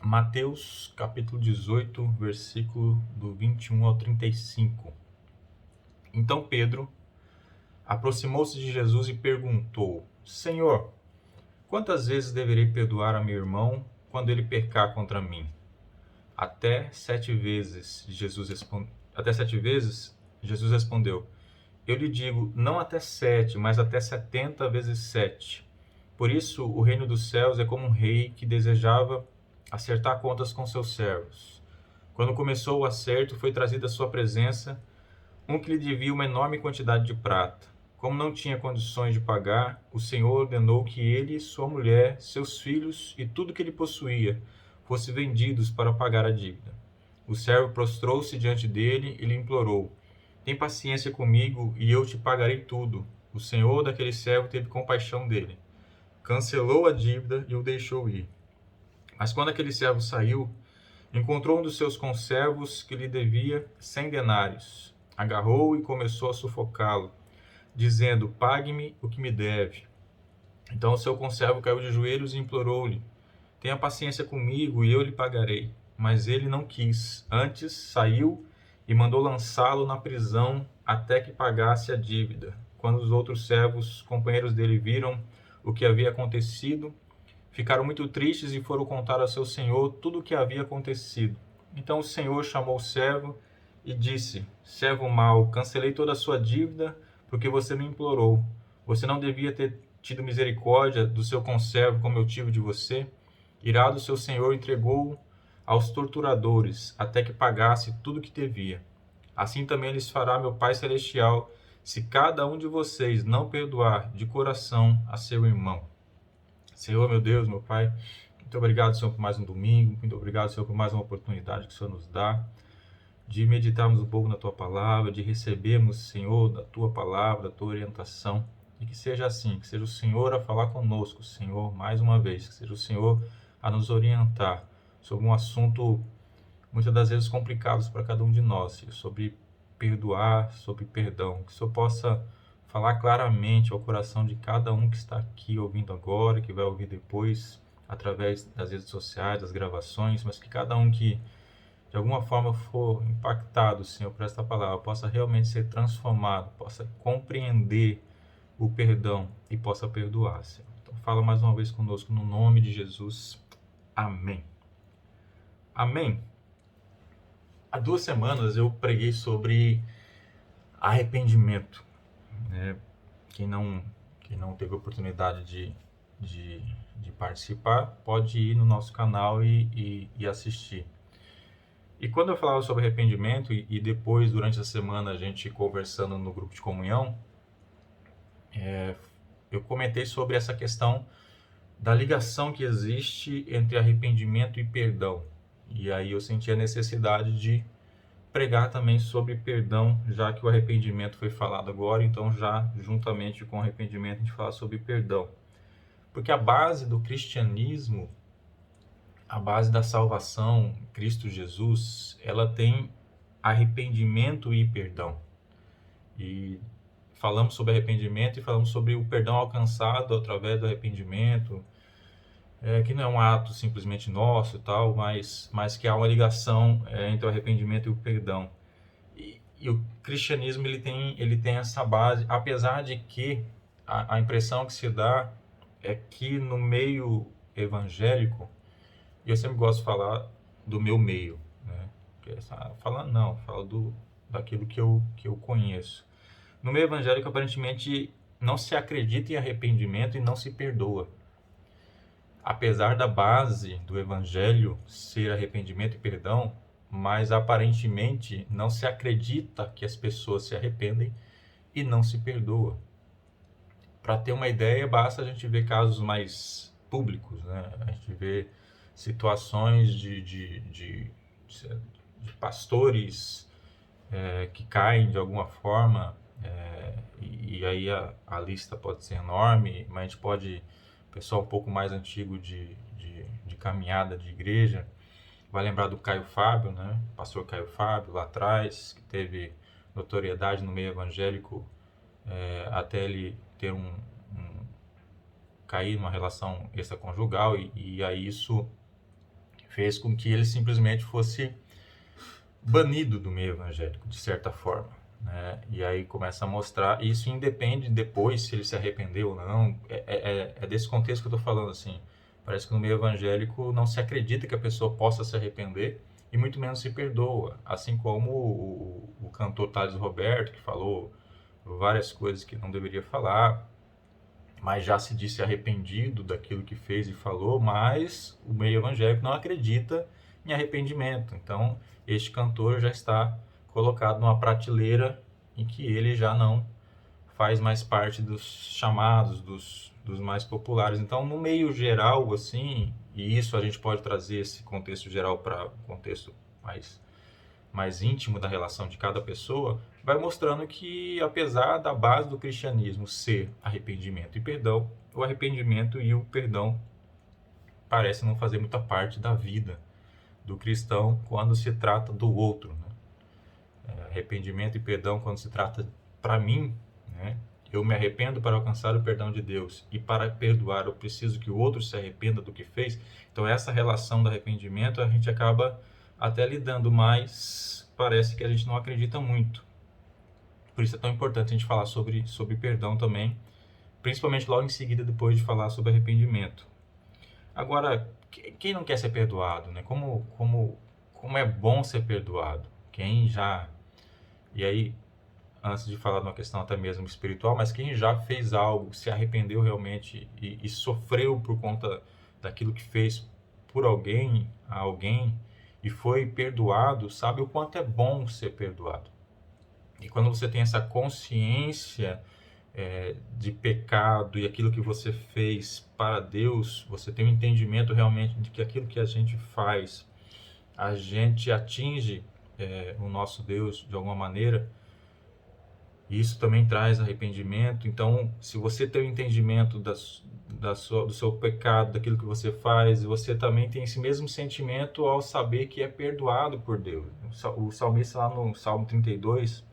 Mateus capítulo 18, versículo do 21 ao 35. Então Pedro aproximou-se de Jesus e perguntou: Senhor, quantas vezes deverei perdoar a meu irmão quando ele pecar contra mim? Até 7 vezes, Até 7 vezes? Jesus respondeu: Eu lhe digo, não até 7, mas até 70 vezes 7. Por isso, o reino dos céus é como um rei que desejava acertar contas com seus servos. Quando começou o acerto, foi trazido à sua presença um que lhe devia uma enorme quantidade de prata. Como não tinha condições de pagar, o Senhor ordenou que ele, sua mulher, seus filhos e tudo que ele possuía fossem vendidos para pagar a dívida. O servo prostrou-se diante dele e lhe implorou: Tem paciência comigo e eu te pagarei tudo. O senhor daquele servo teve compaixão dele, cancelou a dívida e o deixou ir. Mas quando aquele servo saiu, encontrou um dos seus conservos que lhe devia 100 denários. Agarrou-o e começou a sufocá-lo, dizendo: Pague-me o que me deve. Então o seu conservo caiu de joelhos e implorou-lhe: Tenha paciência comigo e eu lhe pagarei. Mas ele não quis. Antes saiu e mandou lançá-lo na prisão até que pagasse a dívida. Quando os outros servos, companheiros dele, viram o que havia acontecido, ficaram muito tristes e foram contar ao seu senhor tudo o que havia acontecido. Então o senhor chamou o servo e disse: Servo mau, cancelei toda a sua dívida porque você me implorou. Você não devia ter tido misericórdia do seu conservo como eu tive de você? Irado, seu senhor entregou-o aos torturadores até que pagasse tudo o que devia. Assim também lhes fará meu Pai Celestial, se cada um de vocês não perdoar de coração a seu irmão. Senhor, meu Deus, meu Pai, muito obrigado, Senhor, por mais um domingo. Muito obrigado, Senhor, por mais uma oportunidade que o Senhor nos dá de meditarmos um pouco na Tua palavra, de recebermos, Senhor, da Tua palavra, da Tua orientação. E que seja assim, que seja o Senhor a falar conosco, Senhor, mais uma vez. Que seja o Senhor a nos orientar sobre um assunto, muitas das vezes, complicado para cada um de nós, sobre perdoar, sobre perdão. Que o Senhor possa falar claramente ao coração de cada um que está aqui ouvindo agora, que vai ouvir depois, através das redes sociais, das gravações, mas que cada um que de alguma forma for impactado, Senhor, por esta palavra, possa realmente ser transformado, possa compreender o perdão e possa perdoar, Senhor. Então fala mais uma vez conosco no nome de Jesus. Amém. Amém. Há 2 semanas eu preguei sobre arrependimento, né? Quem não teve a oportunidade de participar, pode ir no nosso canal e assistir. E quando eu falava sobre arrependimento, e depois, durante a semana, a gente conversando no grupo de comunhão, eu comentei sobre essa questão da ligação que existe entre arrependimento e perdão. E aí eu senti a necessidade de pregar também sobre perdão, já que o arrependimento foi falado agora, então já juntamente com o arrependimento a gente fala sobre perdão. Porque a base do cristianismo, a base da salvação, Cristo Jesus, ela tem arrependimento e perdão. E falamos sobre arrependimento e falamos sobre o perdão alcançado através do arrependimento, que não é um ato simplesmente nosso e tal, mas que há uma ligação entre o arrependimento e o perdão. E o cristianismo ele tem essa base, apesar de que a impressão que se dá é que no meio evangélico, e eu sempre gosto de falar do meu meio, né? Falando não, falo daquilo que eu conheço. No meio evangélico, aparentemente, não se acredita em arrependimento e não se perdoa. Apesar da base do evangelho ser arrependimento e perdão, mas aparentemente não se acredita que as pessoas se arrependem e não se perdoa. Para ter uma ideia, basta a gente ver casos mais públicos, né? A gente vê situações de pastores que caem de alguma forma, e aí a lista pode ser enorme, mas a gente pode, pessoal um pouco mais antigo de caminhada de igreja, vai lembrar do Caio Fábio, né? Pastor Caio Fábio, lá atrás, que teve notoriedade no meio evangélico, até ele ter cair numa relação extraconjugal, e aí isso fez com que ele simplesmente fosse banido do meio evangélico, de certa forma, né? E aí começa a mostrar, e isso independe depois se ele se arrependeu ou não, é desse contexto que eu estou falando, assim, parece que no meio evangélico não se acredita que a pessoa possa se arrepender, e muito menos se perdoa, assim como o cantor Thales Roberto, que falou várias coisas que não deveria falar, mas já se disse arrependido daquilo que fez e falou, mas o meio evangélico não acredita em arrependimento. Então, este cantor já está colocado numa prateleira em que ele já não faz mais parte dos chamados, dos mais populares. Então, no meio geral, assim, e isso a gente pode trazer esse contexto geral para um contexto mais íntimo da relação de cada pessoa, vai mostrando que, apesar da base do cristianismo ser arrependimento e perdão, o arrependimento e o perdão parecem não fazer muita parte da vida do cristão quando se trata do outro, né? Arrependimento e perdão quando se trata para mim, né? Eu me arrependo para alcançar o perdão de Deus, e para perdoar eu preciso que o outro se arrependa do que fez. Então essa relação do arrependimento a gente acaba até lidando, mas parece que a gente não acredita muito. Por isso é tão importante a gente falar sobre perdão também, principalmente logo em seguida, depois de falar sobre arrependimento. Agora, quem não quer ser perdoado, né? Como é bom ser perdoado? Quem já... E aí, antes de falar de uma questão até mesmo espiritual, mas quem já fez algo, se arrependeu realmente e sofreu por conta daquilo que fez por alguém, a alguém, e foi perdoado, sabe o quanto é bom ser perdoado. E quando você tem essa consciência de pecado e aquilo que você fez para Deus, você tem um entendimento realmente de que aquilo que a gente faz, a gente atinge o nosso Deus de alguma maneira. E isso também traz arrependimento. Então, se você tem o entendimento do seu pecado, daquilo que você faz, você também tem esse mesmo sentimento ao saber que é perdoado por Deus. O salmista lá no Salmo 32,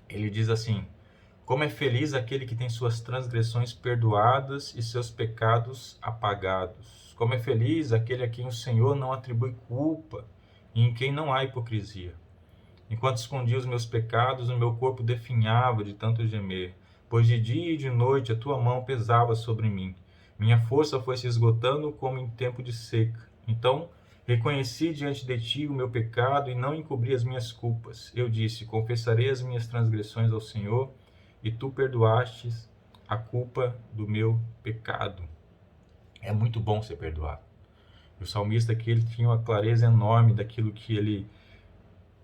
ele diz assim: como é feliz aquele que tem suas transgressões perdoadas e seus pecados apagados. Como é feliz aquele a quem o Senhor não atribui culpa e em quem não há hipocrisia. Enquanto escondia os meus pecados, o meu corpo definhava de tanto gemer, pois de dia e de noite a tua mão pesava sobre mim. Minha força foi se esgotando como em tempo de seca. Então reconheci diante de ti o meu pecado e não encobri as minhas culpas. Eu disse: confessarei as minhas transgressões ao Senhor, e tu perdoastes a culpa do meu pecado. É muito bom ser perdoado. E o salmista aqui, ele tinha uma clareza enorme daquilo que ele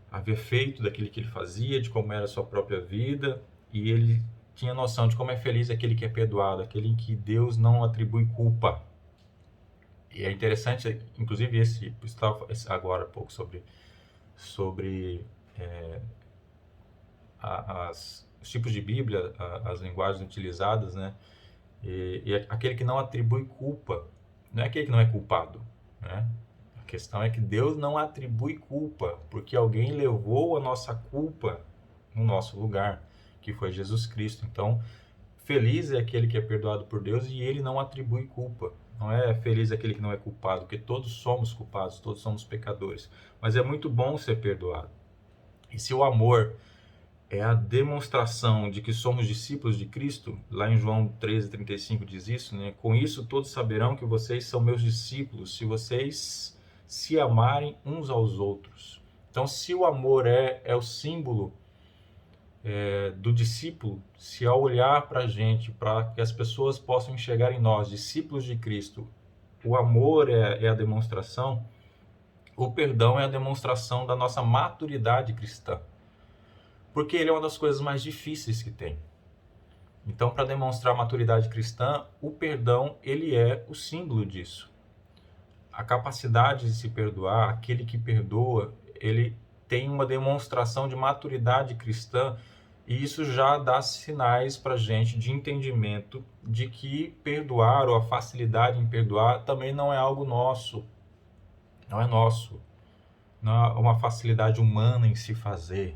havia feito, daquilo que ele fazia, de como era a sua própria vida, e ele tinha noção de como é feliz aquele que é perdoado, aquele em que Deus não atribui culpa. E é interessante, inclusive, estava agora há pouco sobre os tipos de Bíblia, as linguagens utilizadas, né? E aquele que não atribui culpa, não é aquele que não é culpado, né? A questão é que Deus não atribui culpa, porque alguém levou a nossa culpa no nosso lugar, que foi Jesus Cristo. Então, feliz é aquele que é perdoado por Deus e ele não atribui culpa. Não é feliz aquele que não é culpado, porque todos somos culpados, todos somos pecadores. Mas é muito bom ser perdoado. E se o amor é a demonstração de que somos discípulos de Cristo, lá em João 13:35 diz isso, né? Com isso todos saberão que vocês são meus discípulos, se vocês se amarem uns aos outros. Então, se o amor é o símbolo do discípulo, se ao olhar para a gente, para que as pessoas possam enxergar em nós, discípulos de Cristo, o amor é a demonstração, o perdão é a demonstração da nossa maturidade cristã. Porque ele é uma das coisas mais difíceis que tem. Então, para demonstrar maturidade cristã, o perdão, ele é o símbolo disso. A capacidade de se perdoar, aquele que perdoa, ele tem uma demonstração de maturidade cristã, e isso já dá sinais para a gente de entendimento de que perdoar, ou a facilidade em perdoar, também não é algo nosso. Não é nosso. Não é uma facilidade humana em se fazer.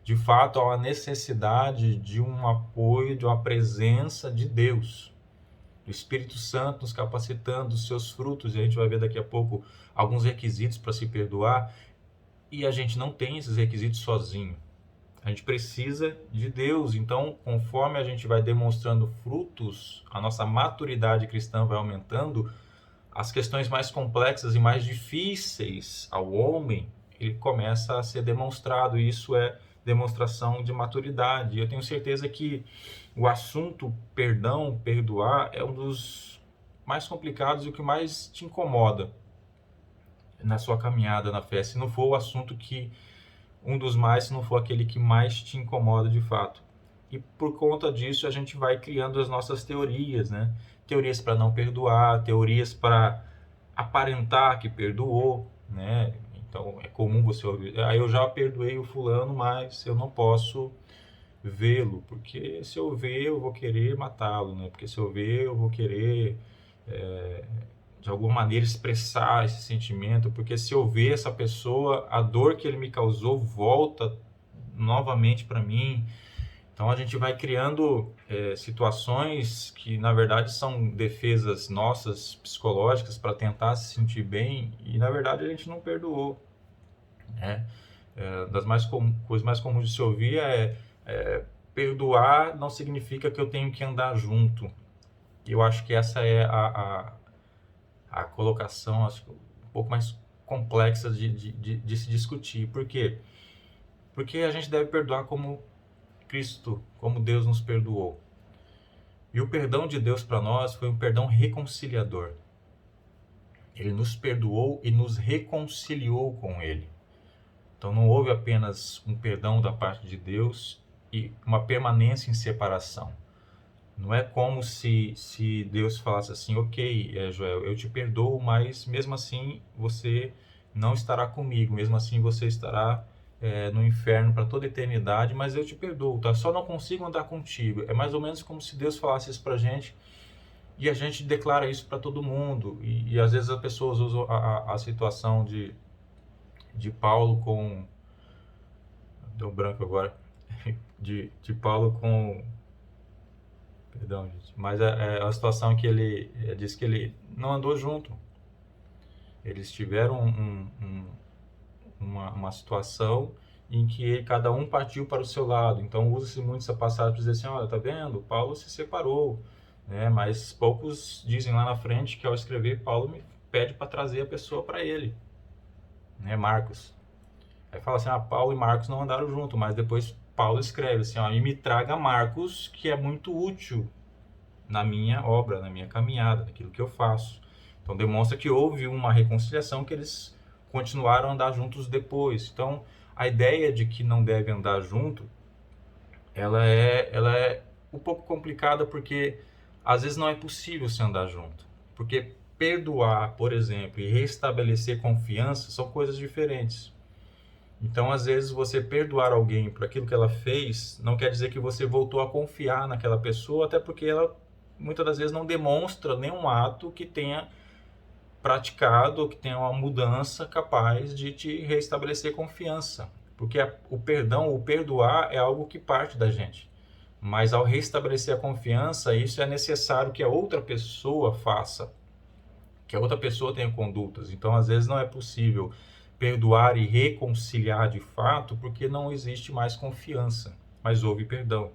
De fato, há uma necessidade de um apoio, de uma presença de Deus. do Espírito Santo nos capacitando, dos seus frutos, e a gente vai ver daqui a pouco alguns requisitos para se perdoar, e a gente não tem esses requisitos sozinho. A gente precisa de Deus, então conforme a gente vai demonstrando frutos, a nossa maturidade cristã vai aumentando, as questões mais complexas e mais difíceis ao homem, ele começa a ser demonstrado, e isso é demonstração de maturidade. E eu tenho certeza que o assunto perdão, perdoar, é um dos mais complicados e o que mais te incomoda na sua caminhada na fé, se não for o assunto que um dos mais, se não for aquele que mais te incomoda de fato. E por conta disso a gente vai criando as nossas teorias, né? Teorias para não perdoar, teorias para aparentar que perdoou, né? Então é comum você ouvir, eu já perdoei o fulano, mas eu não posso vê-lo, porque se eu ver eu vou querer matá-lo, né? Porque se eu ver eu vou querer de alguma maneira expressar esse sentimento, porque se eu ver essa pessoa, a dor que ele me causou volta novamente para mim. Então a gente vai criando situações que na verdade são defesas nossas psicológicas para tentar se sentir bem, e na verdade a gente não perdoou, né? Das coisas mais comuns de se ouvir perdoar não significa que eu tenho que andar junto. E eu acho que essa é a colocação, acho que um pouco mais complexa de se discutir. Por quê? Porque a gente deve perdoar como Cristo, como Deus nos perdoou. E o perdão de Deus para nós foi um perdão reconciliador. Ele nos perdoou e nos reconciliou com Ele. Então não houve apenas um perdão da parte de Deus e uma permanência em separação. Não é como se Deus falasse assim, ok, Joel, eu te perdoo, mas mesmo assim você não estará comigo, mesmo assim você estará no inferno para toda a eternidade, mas eu te perdoo, tá? Só não consigo andar contigo. É mais ou menos como se Deus falasse isso pra gente e a gente declara isso para todo mundo. E às vezes as pessoas usam a situação de Paulo com... Deu branco agora. De Paulo com... Perdão, gente. Mas é a situação que ele diz que ele não andou junto. Eles tiveram uma situação em que cada um partiu para o seu lado. Então usa-se muito essa passagem para dizer assim, olha, tá vendo? Paulo se separou, né? Mas poucos dizem lá na frente que ao escrever, Paulo me pede para trazer a pessoa para ele, né? Marcos. Aí fala assim, Paulo e Marcos não andaram junto, mas depois Paulo escreve assim, e me traga Marcos, que é muito útil na minha obra, na minha caminhada, naquilo que eu faço. Então demonstra que houve uma reconciliação, que eles continuaram a andar juntos depois. Então a ideia de que não deve andar junto, ela é um pouco complicada, porque às vezes não é possível se andar junto. Porque perdoar, por exemplo, e restabelecer confiança são coisas diferentes. Então, às vezes, você perdoar alguém por aquilo que ela fez, não quer dizer que você voltou a confiar naquela pessoa, até porque ela, muitas das vezes, não demonstra nenhum ato que tenha praticado, ou que tenha uma mudança capaz de te restabelecer confiança. Porque o perdão, o perdoar, é algo que parte da gente. Mas, ao restabelecer a confiança, isso é necessário que a outra pessoa faça, que a outra pessoa tenha condutas. Então, às vezes, não é possível perdoar e reconciliar de fato, porque não existe mais confiança, mas houve perdão.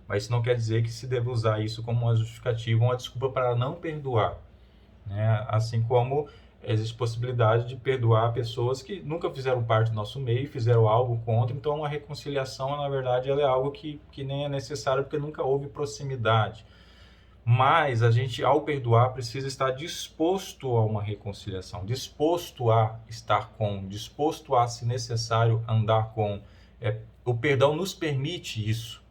Mas isso não quer dizer que se deve usar isso como uma justificativa, uma desculpa para não perdoar, né? Assim como existe possibilidade de perdoar pessoas que nunca fizeram parte do nosso meio, fizeram algo contra, então uma reconciliação, na verdade, ela é algo que nem é necessário, porque nunca houve proximidade. Mas a gente, ao perdoar, precisa estar disposto a uma reconciliação, disposto a estar com, disposto a, se necessário, andar com. O perdão nos permite isso.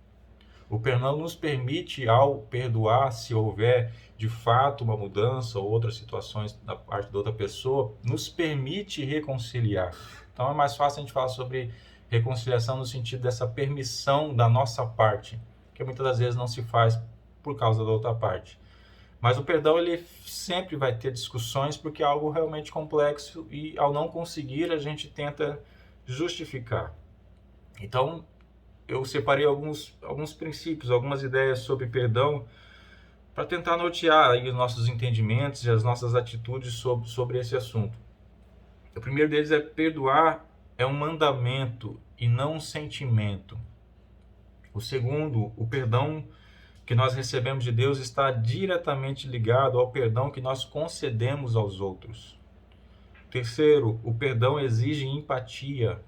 O perdão nos permite, ao perdoar, se houver de fato uma mudança ou outras situações da parte da outra pessoa, nos permite reconciliar. Então é mais fácil a gente falar sobre reconciliação no sentido dessa permissão da nossa parte, que muitas das vezes não se faz por causa da outra parte. Mas o perdão, ele sempre vai ter discussões, porque é algo realmente complexo, e ao não conseguir, a gente tenta justificar. Então, eu separei alguns princípios, algumas ideias sobre perdão, para tentar nortear aí os nossos entendimentos e as nossas atitudes sobre esse assunto. O primeiro deles é: perdoar é um mandamento e não um sentimento. O segundo, o perdão que nós recebemos de Deus está diretamente ligado ao perdão que nós concedemos aos outros. Terceiro, o perdão exige empatia.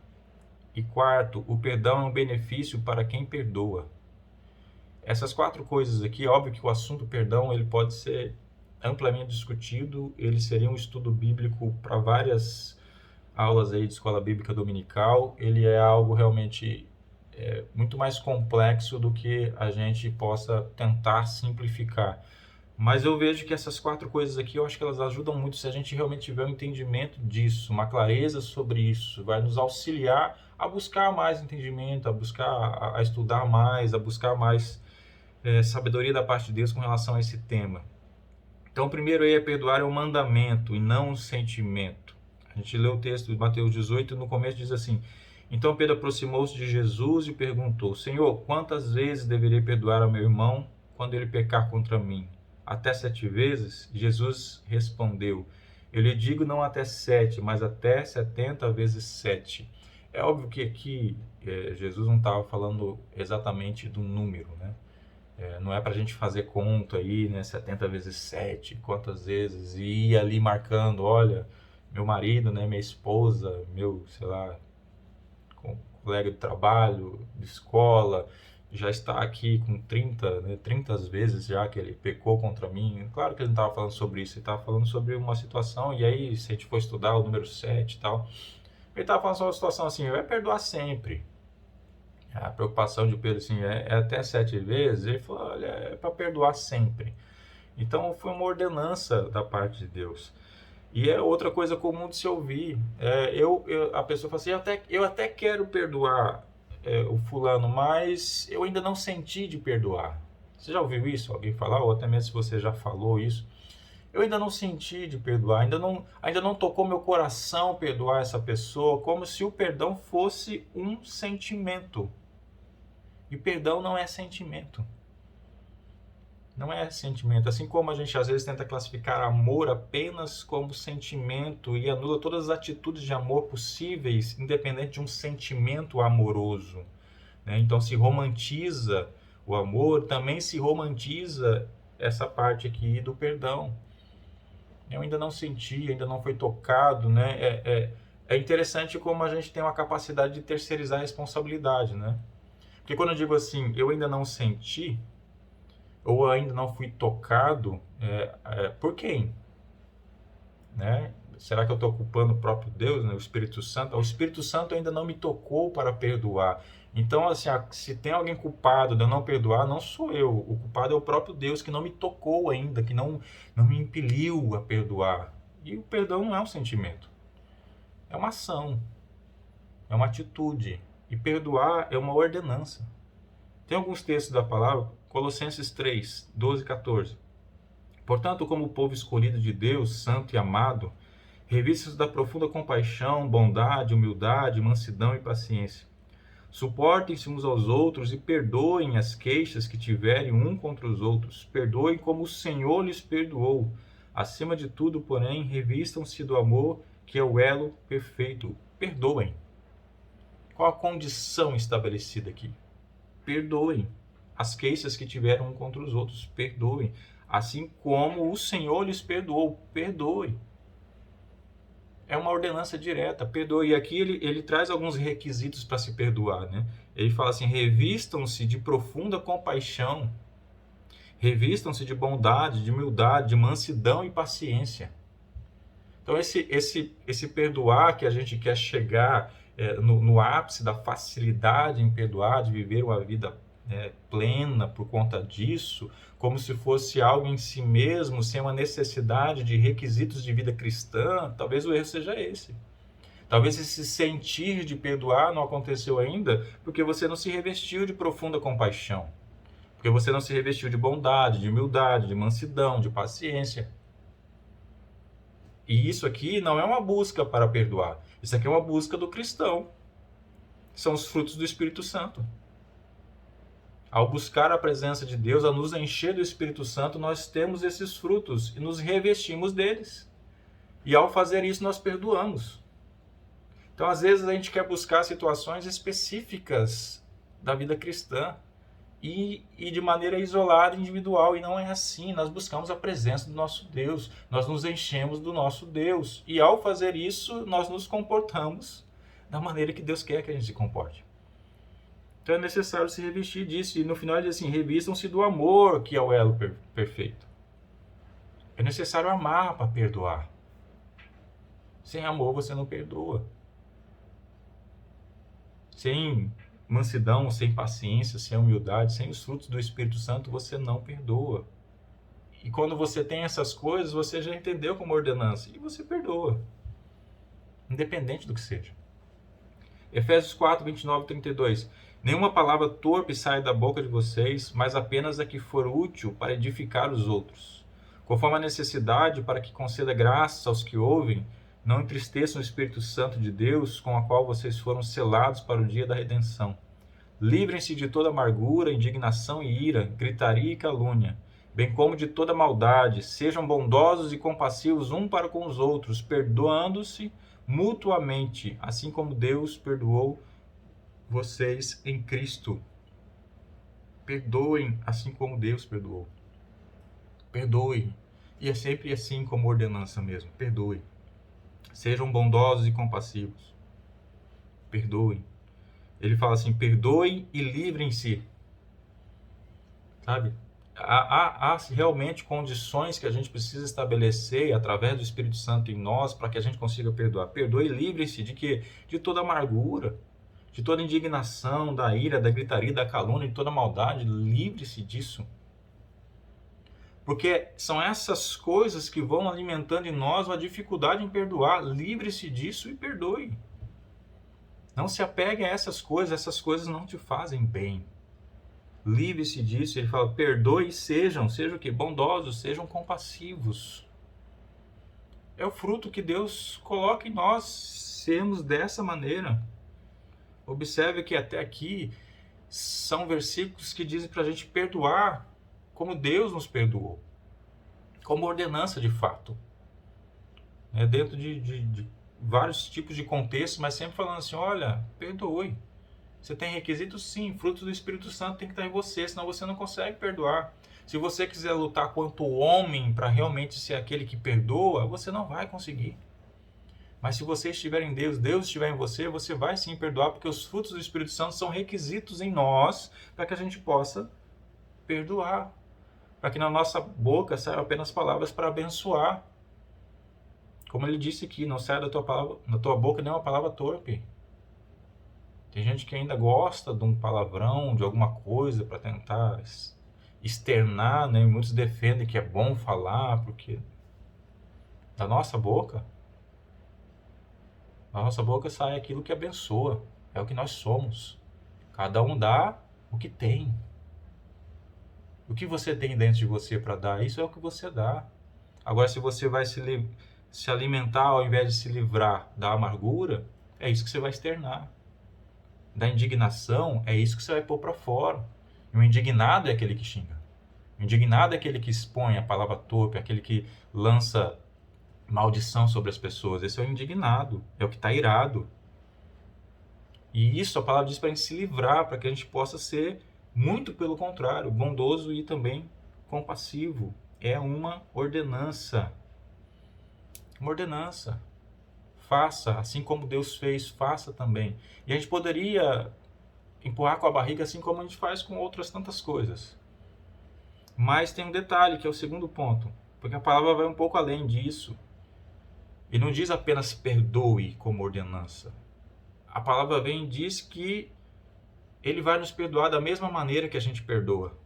E quarto, o perdão é um benefício para quem perdoa. Essas 4 coisas aqui, óbvio que o assunto perdão ele pode ser amplamente discutido, ele seria um estudo bíblico para várias aulas aí de escola bíblica dominical, ele é algo realmente muito mais complexo do que a gente possa tentar simplificar. Mas eu vejo que essas 4 coisas aqui, eu acho que elas ajudam muito se a gente realmente tiver um entendimento disso, uma clareza sobre isso, vai nos auxiliar a buscar mais entendimento, a buscar a estudar mais, a buscar mais sabedoria da parte de Deus com relação a esse tema. Então, o primeiro aí é: perdoar é um mandamento e não um sentimento. A gente lê o texto de Mateus 18 e no começo diz assim: então Pedro aproximou-se de Jesus e perguntou: Senhor, quantas vezes deverei perdoar ao meu irmão quando ele pecar contra mim? Até 7 vezes? Jesus respondeu: eu lhe digo não até 7, mas até 70 vezes 7. É óbvio que aqui Jesus não estava falando exatamente do número, né? Não é para a gente fazer conta aí, né? 70 vezes 7, quantas vezes, e ir ali marcando: olha, meu marido, né? Minha esposa, meu, sei lá, colega de trabalho, de escola, já está aqui com 30, né, 30 vezes já que ele pecou contra mim. Claro que ele não estava falando sobre isso, ele estava falando sobre uma situação, e aí se a gente for estudar o número 7 e tal, ele estava falando sobre uma situação assim: vai perdoar sempre. A preocupação de Pedro assim, é até 7 vezes, ele falou: olha, é para perdoar sempre. Então foi uma ordenança da parte de Deus. E é outra coisa comum de se ouvir. A pessoa fala assim: eu até quero perdoar o fulano, mas eu ainda não senti de perdoar. Você já ouviu isso? Alguém falar? Ou até mesmo se você já falou isso. Eu ainda não senti de perdoar, ainda não tocou meu coração perdoar essa pessoa, como se o perdão fosse um sentimento. E perdão não é sentimento. Não é sentimento. Assim como a gente às vezes tenta classificar amor apenas como sentimento e anula todas as atitudes de amor possíveis, independente de um sentimento amoroso, né? Então se romantiza o amor, também se romantiza essa parte aqui do perdão. Eu ainda não senti, ainda não foi tocado, né? É interessante como a gente tem uma capacidade de terceirizar a responsabilidade, né? Porque quando eu digo assim: eu ainda não senti, ou ainda não fui tocado, por quem? Né? Será que eu estou culpando o próprio Deus, né? O Espírito Santo? O Espírito Santo ainda não me tocou para perdoar. Então, assim, se tem alguém culpado de eu não perdoar, não sou eu. O culpado é o próprio Deus, que não me tocou ainda, que não me impeliu a perdoar. E o perdão não é um sentimento. É uma ação. É uma atitude. E perdoar é uma ordenança. Tem alguns textos da palavra, Colossenses 3, 12 e 14. Portanto, como povo escolhido de Deus, santo e amado, revistos da profunda compaixão, bondade, humildade, mansidão e paciência. Suportem-se uns aos outros e perdoem as queixas que tiverem um contra os outros. Perdoem como o Senhor lhes perdoou. Acima de tudo, porém, revistam-se do amor, que é o elo perfeito. Perdoem. Qual a condição estabelecida aqui? Perdoem as queixas que tiveram um contra os outros. Perdoem. Assim como o Senhor lhes perdoou. Perdoe. É uma ordenança direta. Perdoe. E aqui ele traz alguns requisitos para se perdoar, né? Ele fala assim: revistam-se de profunda compaixão. Revistam-se de bondade, de humildade, de mansidão e paciência. Então esse perdoar que a gente quer chegar no ápice da facilidade em perdoar, de viver uma vida plena por conta disso, como se fosse algo em si mesmo, sem uma necessidade de requisitos de vida cristã, talvez o erro seja esse. Talvez esse sentir de perdoar não aconteceu ainda porque você não se revestiu de profunda compaixão, porque você não se revestiu de bondade, de humildade, de mansidão, de paciência. E isso aqui não é uma busca para perdoar. Isso aqui é uma busca do cristão. São os frutos do Espírito Santo. Ao buscar a presença de Deus, a nos encher do Espírito Santo, nós temos esses frutos e nos revestimos deles. E ao fazer isso, nós perdoamos. Então, às vezes, a gente quer buscar situações específicas da vida cristã e de maneira isolada, individual, e não é assim. Nós buscamos a presença do nosso Deus, nós nos enchemos do nosso Deus, e ao fazer isso, nós nos comportamos da maneira que Deus quer que a gente se comporte. Então é necessário se revestir disso, e no final ele diz assim, revistam-se do amor, que é o elo perfeito. É necessário amar para perdoar. Sem amor você não perdoa. Sem mansidão, sem paciência, sem humildade, sem os frutos do Espírito Santo, você não perdoa. E quando você tem essas coisas, você já entendeu como ordenança, e você perdoa. Independente do que seja. Efésios 4, 29 e 32. Nenhuma palavra torpe sai da boca de vocês, mas apenas a que for útil para edificar os outros, conforme a necessidade, para que conceda graças aos que ouvem. Não entristeçam o Espírito Santo de Deus, com a qual vocês foram selados para o dia da redenção. Livrem-se de toda amargura, indignação e ira, gritaria e calúnia, bem como de toda maldade. Sejam bondosos e compassivos um para com os outros, perdoando-se mutuamente, assim como Deus perdoou vocês em Cristo. Perdoem assim como Deus perdoou. Perdoem. E é sempre assim como ordenança mesmo. Perdoem. Sejam bondosos e compassivos. Perdoem. Ele fala assim, perdoem e livrem-se. Sabe? Há realmente condições que a gente precisa estabelecer através do Espírito Santo em nós para que a gente consiga perdoar. Perdoe e livrem-se de quê? De toda amargura, de toda indignação, da ira, da gritaria, da calúnia, de toda maldade. Livre-se disso. Porque são essas coisas que vão alimentando em nós a dificuldade em perdoar. Livre-se disso e perdoe. Não se apegue a essas coisas não te fazem bem. Livre-se disso. Ele fala, perdoe e sejam o quê? Bondosos, sejam compassivos. É o fruto que Deus coloca em nós, sermos dessa maneira. Observe que até aqui são versículos que dizem para a gente perdoar como Deus nos perdoou, como ordenança de fato. Dentro de vários tipos de contextos, mas sempre falando assim, olha, perdoe. Você tem requisitos? Sim, frutos do Espírito Santo tem que estar em você, senão você não consegue perdoar. Se você quiser lutar quanto homem para realmente ser aquele que perdoa, você não vai conseguir. Mas se você estiver em Deus, Deus estiver em você, você vai sim perdoar, porque os frutos do Espírito Santo são requisitos em nós para que a gente possa perdoar. Para que na nossa boca saiam apenas palavras para abençoar. Como ele disse aqui, não saia da tua boca nenhuma palavra torpe. Tem gente que ainda gosta de um palavrão, de alguma coisa para tentar externar, né? Muitos defendem que é bom falar, porque da nossa boca sai aquilo que abençoa, é o que nós somos. Cada um dá o que tem. O que você tem dentro de você para dar, isso é o que você dá. Agora, se você vai se alimentar ao invés de se livrar da amargura, é isso que você vai externar. Da indignação, é isso que você vai pôr para fora. E o indignado é aquele que xinga. O indignado é aquele que expõe a palavra torpe, aquele que lança maldição sobre as pessoas. Esse é o indignado, é o que está irado. E isso a palavra diz para a gente se livrar, para que a gente possa ser, muito pelo contrário, bondoso e também compassivo. É uma ordenança. Uma ordenança. Faça, assim como Deus fez, faça também. E a gente poderia empurrar com a barriga, assim como a gente faz com outras tantas coisas. Mas tem um detalhe, que é o segundo ponto. Porque a palavra vai um pouco além disso. E não diz apenas perdoe como ordenança. A palavra vem e diz que ele vai nos perdoar da mesma maneira que a gente perdoa.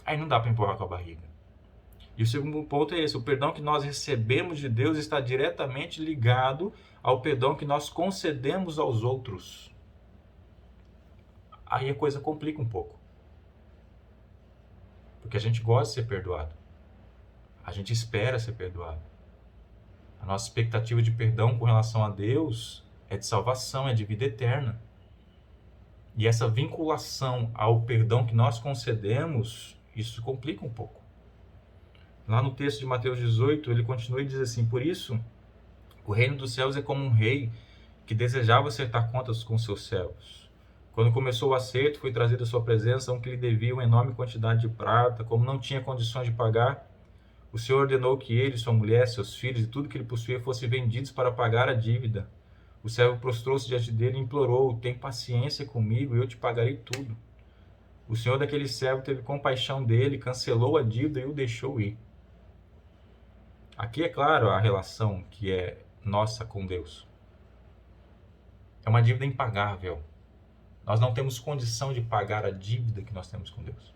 Aí não dá para empurrar com a barriga. E o segundo ponto é esse, o perdão que nós recebemos de Deus está diretamente ligado ao perdão que nós concedemos aos outros. Aí a coisa complica um pouco. Porque a gente gosta de ser perdoado. A gente espera ser perdoado. A nossa expectativa de perdão com relação a Deus é de salvação, é de vida eterna. E essa vinculação ao perdão que nós concedemos, isso complica um pouco. Lá no texto de Mateus 18, ele continua e diz assim: por isso, o reino dos céus é como um rei que desejava acertar contas com seus servos. Quando começou o acerto, foi trazido à sua presença um que lhe devia uma enorme quantidade de prata. Como não tinha condições de pagar, o Senhor ordenou que ele, sua mulher, seus filhos e tudo que ele possuía fossem vendidos para pagar a dívida. O servo prostrou-se diante dele e implorou: tem paciência comigo e eu te pagarei tudo. O senhor daquele servo teve compaixão dele, cancelou a dívida e o deixou ir. Aqui é claro a relação que é nossa com Deus. É uma dívida impagável. Nós não temos condição de pagar a dívida que nós temos com Deus.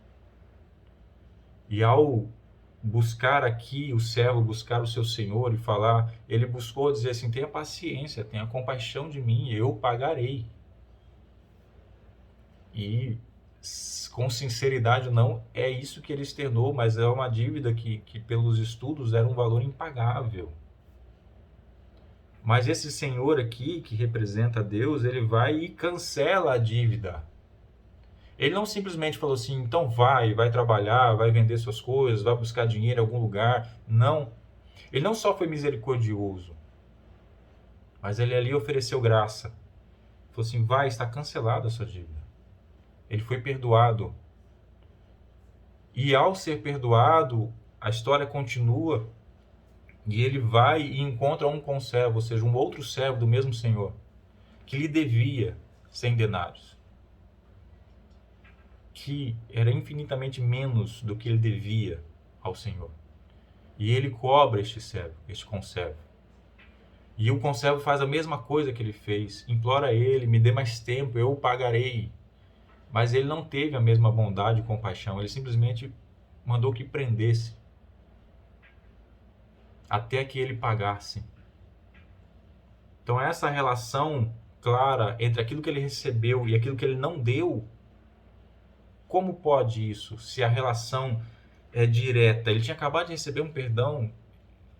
E ao buscar aqui o servo, buscar o seu Senhor e falar, ele buscou dizer assim: tenha paciência, tenha compaixão de mim, eu pagarei. E com sinceridade não é isso que ele externou, mas é uma dívida que pelos estudos era um valor impagável. Mas esse Senhor aqui, que representa Deus, ele vai e cancela a dívida. Ele não simplesmente falou assim: então vai trabalhar, vai vender suas coisas, vai buscar dinheiro em algum lugar. Não. Ele não só foi misericordioso, mas ele ali ofereceu graça. Falou assim: vai, está cancelada a sua dívida. Ele foi perdoado. E ao ser perdoado, a história continua e ele vai e encontra um conservo, ou seja, um outro servo do mesmo Senhor, que lhe devia 100 denários, que era infinitamente menos do que ele devia ao Senhor. E ele cobra este servo, este conservo. E o conservo faz a mesma coisa que ele fez, implora a ele: me dê mais tempo, eu o pagarei. Mas ele não teve a mesma bondade e compaixão, ele simplesmente mandou que prendesse, até que ele pagasse. Então essa relação clara entre aquilo que ele recebeu e aquilo que ele não deu, como pode isso, se a relação é direta? Ele tinha acabado de receber um perdão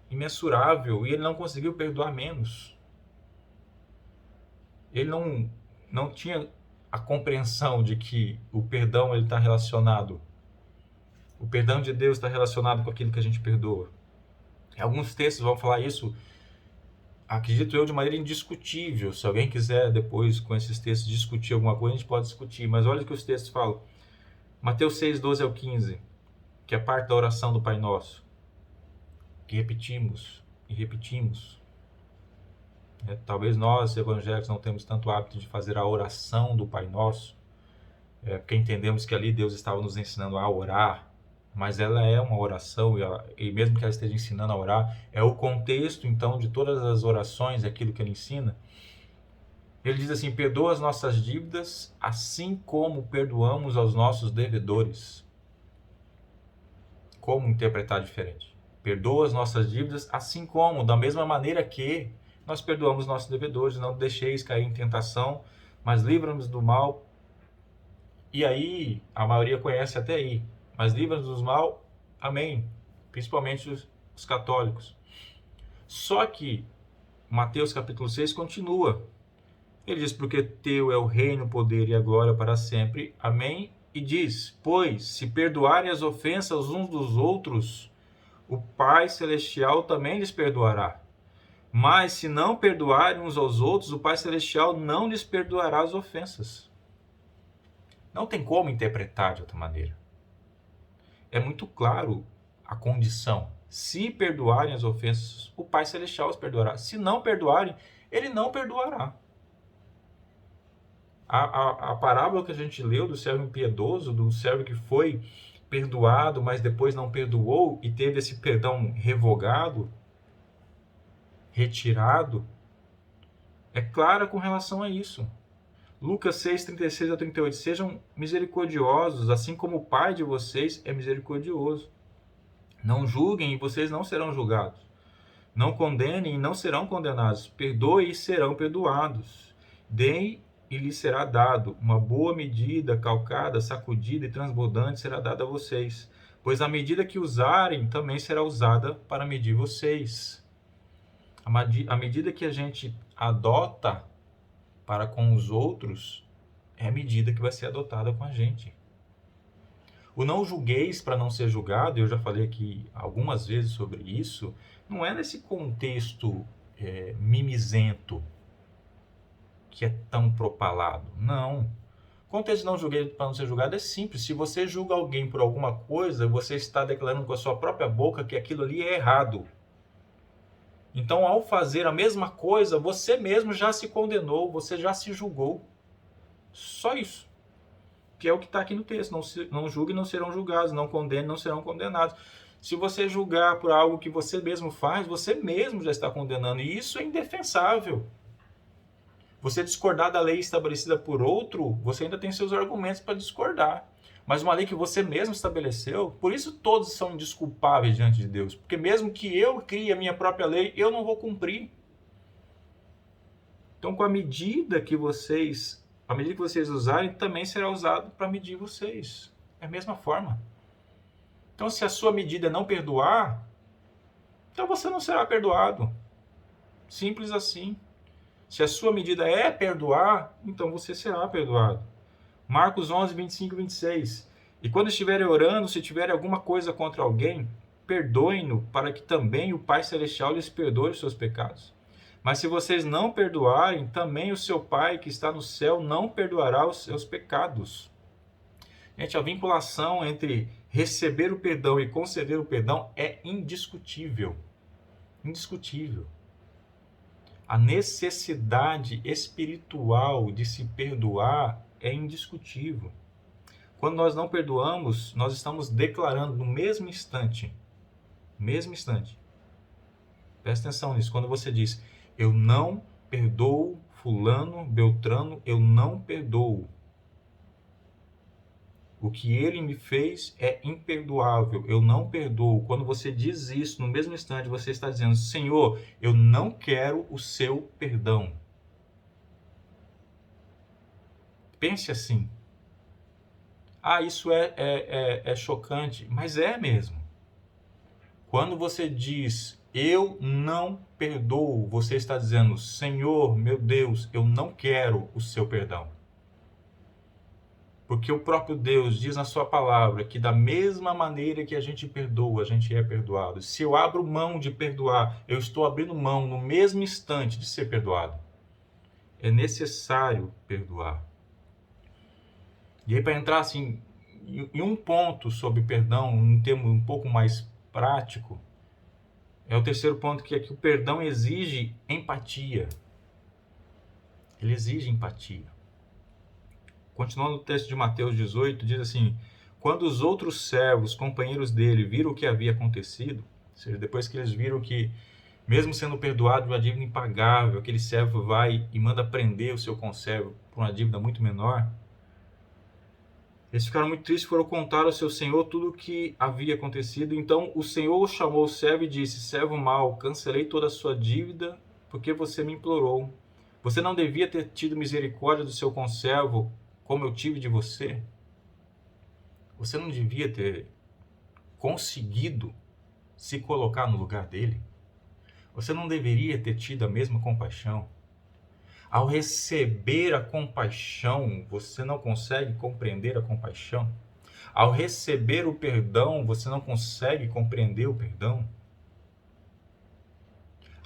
imensurável e ele não conseguiu perdoar menos. Ele não tinha a compreensão de que o perdão ele está relacionado. O perdão de Deus está relacionado com aquilo que a gente perdoa. Alguns textos vão falar isso, acredito eu, de maneira indiscutível. Se alguém quiser depois, com esses textos, discutir alguma coisa, a gente pode discutir. Mas olha o que os textos falam. Mateus 6, 12 ao 15, que é parte da oração do Pai Nosso, que repetimos e repetimos. Talvez nós, evangélicos, não temos tanto hábito de fazer a oração do Pai Nosso, porque entendemos que ali Deus estava nos ensinando a orar, mas ela é uma oração, e mesmo que ela esteja ensinando a orar, é o contexto, então, de todas as orações, aquilo que ele ensina. Ele diz assim: perdoa as nossas dívidas, assim como perdoamos aos nossos devedores. Como interpretar diferente? Perdoa as nossas dívidas, assim como, da mesma maneira que nós perdoamos nossos devedores. Não deixeis cair em tentação, mas livra-nos do mal. E aí, a maioria conhece até aí. Mas livra-nos do mal, amém. Principalmente os católicos. Só que Mateus capítulo 6 continua. Ele diz: porque teu é o reino, o poder e a glória para sempre, amém. E diz: pois, se perdoarem as ofensas uns dos outros, o Pai Celestial também lhes perdoará. Mas se não perdoarem uns aos outros, o Pai Celestial não lhes perdoará as ofensas. Não tem como interpretar de outra maneira. É muito claro a condição. Se perdoarem as ofensas, o Pai Celestial os perdoará. Se não perdoarem, ele não perdoará. A parábola que a gente leu do servo impiedoso, do servo que foi perdoado, mas depois não perdoou e teve esse perdão revogado, retirado, é clara com relação a isso. Lucas 6, 36 a 38. Sejam misericordiosos, assim como o Pai de vocês é misericordioso. Não julguem e vocês não serão julgados. Não condenem e não serão condenados. Perdoem e serão perdoados. Deem e lhes será dado. Uma boa medida, calcada, sacudida e transbordante será dada a vocês. Pois a medida que usarem também será usada para medir vocês. A medida que a gente adota para com os outros é a medida que vai ser adotada com a gente. O não julgueis para não ser julgado, eu já falei aqui algumas vezes sobre isso, não é nesse contexto mimizento que é tão propalado. Não. O contexto de não julgueis para não ser julgado é simples. Se você julga alguém por alguma coisa, você está declarando com a sua própria boca que aquilo ali é errado. Então, ao fazer a mesma coisa, você mesmo já se condenou, você já se julgou. Só isso. Que é o que está aqui no texto. Não julgue, não serão julgados. Não condene, não serão condenados. Se você julgar por algo que você mesmo faz, você mesmo já está condenando. E isso é indefensável. Você discordar da lei estabelecida por outro, você ainda tem seus argumentos para discordar. Mas uma lei que você mesmo estabeleceu, por isso todos são indesculpáveis diante de Deus. Porque mesmo que eu crie a minha própria lei, eu não vou cumprir. Então, com a medida que vocês usarem, também será usado para medir vocês. É a mesma forma. Então, se a sua medida é não perdoar, então você não será perdoado. Simples assim. Se a sua medida é perdoar, então você será perdoado. Marcos 11, 25 e 26. E quando estiverem orando, se tiverem alguma coisa contra alguém, perdoem-no, para que também o Pai Celestial lhes perdoe os seus pecados. Mas se vocês não perdoarem, também o seu Pai que está no céu não perdoará os seus pecados. Gente, a vinculação entre receber o perdão e conceder o perdão é indiscutível. Indiscutível. A necessidade espiritual de se perdoar é indiscutível. Quando nós não perdoamos, nós estamos declarando no mesmo instante, presta atenção nisso, quando você diz, eu não perdoo fulano, beltrano, eu não perdoo. O que ele me fez é imperdoável, eu não perdoo. Quando você diz isso, no mesmo instante, você está dizendo, Senhor, eu não quero o seu perdão. Pense assim. Ah, isso é chocante, mas é mesmo. Quando você diz, eu não perdoo, você está dizendo, Senhor, meu Deus, eu não quero o seu perdão. Porque o próprio Deus diz na sua palavra que da mesma maneira que a gente perdoa, a gente é perdoado. Se eu abro mão de perdoar, eu estou abrindo mão no mesmo instante de ser perdoado. É necessário perdoar. E aí, para entrar assim, em um ponto sobre perdão, um termo um pouco mais prático, é o terceiro ponto, que é que o perdão exige empatia. Ele exige empatia. Continuando o texto de Mateus 18, diz assim, quando os outros servos, companheiros dele, viram o que havia acontecido, ou seja, depois que eles viram que, mesmo sendo perdoado de uma dívida impagável, aquele servo vai e manda prender o seu conservo por uma dívida muito menor, eles ficaram muito tristes, foram contar ao seu senhor tudo o que havia acontecido. Então o senhor chamou o servo e disse, servo mau, cancelei toda a sua dívida porque você me implorou. Você não devia ter tido misericórdia do seu conservo como eu tive de você? Você não devia ter conseguido se colocar no lugar dele? Você não deveria ter tido a mesma compaixão? Ao receber a compaixão, você não consegue compreender a compaixão? Ao receber o perdão, você não consegue compreender o perdão?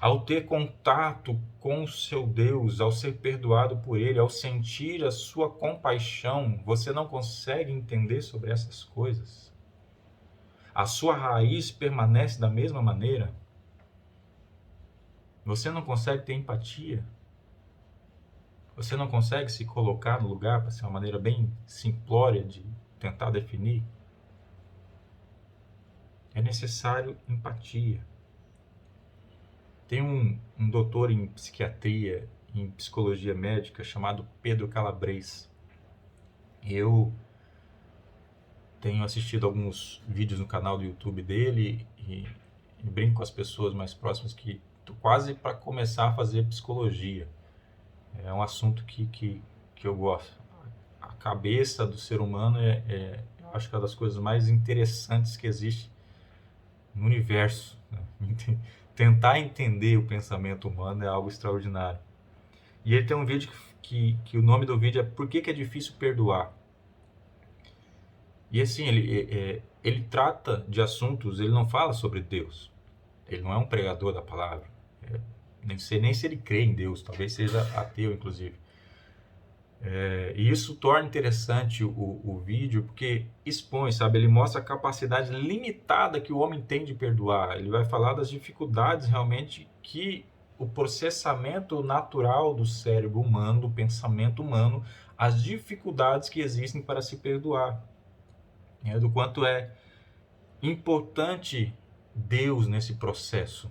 Ao ter contato com o seu Deus, ao ser perdoado por Ele, ao sentir a sua compaixão, você não consegue entender sobre essas coisas? A sua raiz permanece da mesma maneira? Você não consegue ter empatia? Você não consegue se colocar no lugar, para ser uma maneira bem simplória de tentar definir? É necessário empatia. Tem um doutor em psiquiatria, em psicologia médica, chamado Pedro Calabres. Eu tenho assistido alguns vídeos no canal do YouTube dele e brinco com as pessoas mais próximas que estou quase para começar a fazer psicologia. É um assunto que eu gosto. A cabeça do ser humano eu acho que é uma das coisas mais interessantes que existe no universo, né? Tentar entender o pensamento humano é algo extraordinário. E ele tem um vídeo que o nome do vídeo é Por que é difícil perdoar? E assim, ele trata de assuntos, ele não fala sobre Deus. Ele não é um pregador da palavra. Nem sei nem se ele crê em Deus, talvez seja ateu, inclusive. E isso torna interessante o vídeo, porque expõe, sabe? Ele mostra a capacidade limitada que o homem tem de perdoar. Ele vai falar das dificuldades realmente que o processamento natural do cérebro humano, do pensamento humano, as dificuldades que existem para se perdoar. Do quanto é importante Deus nesse processo,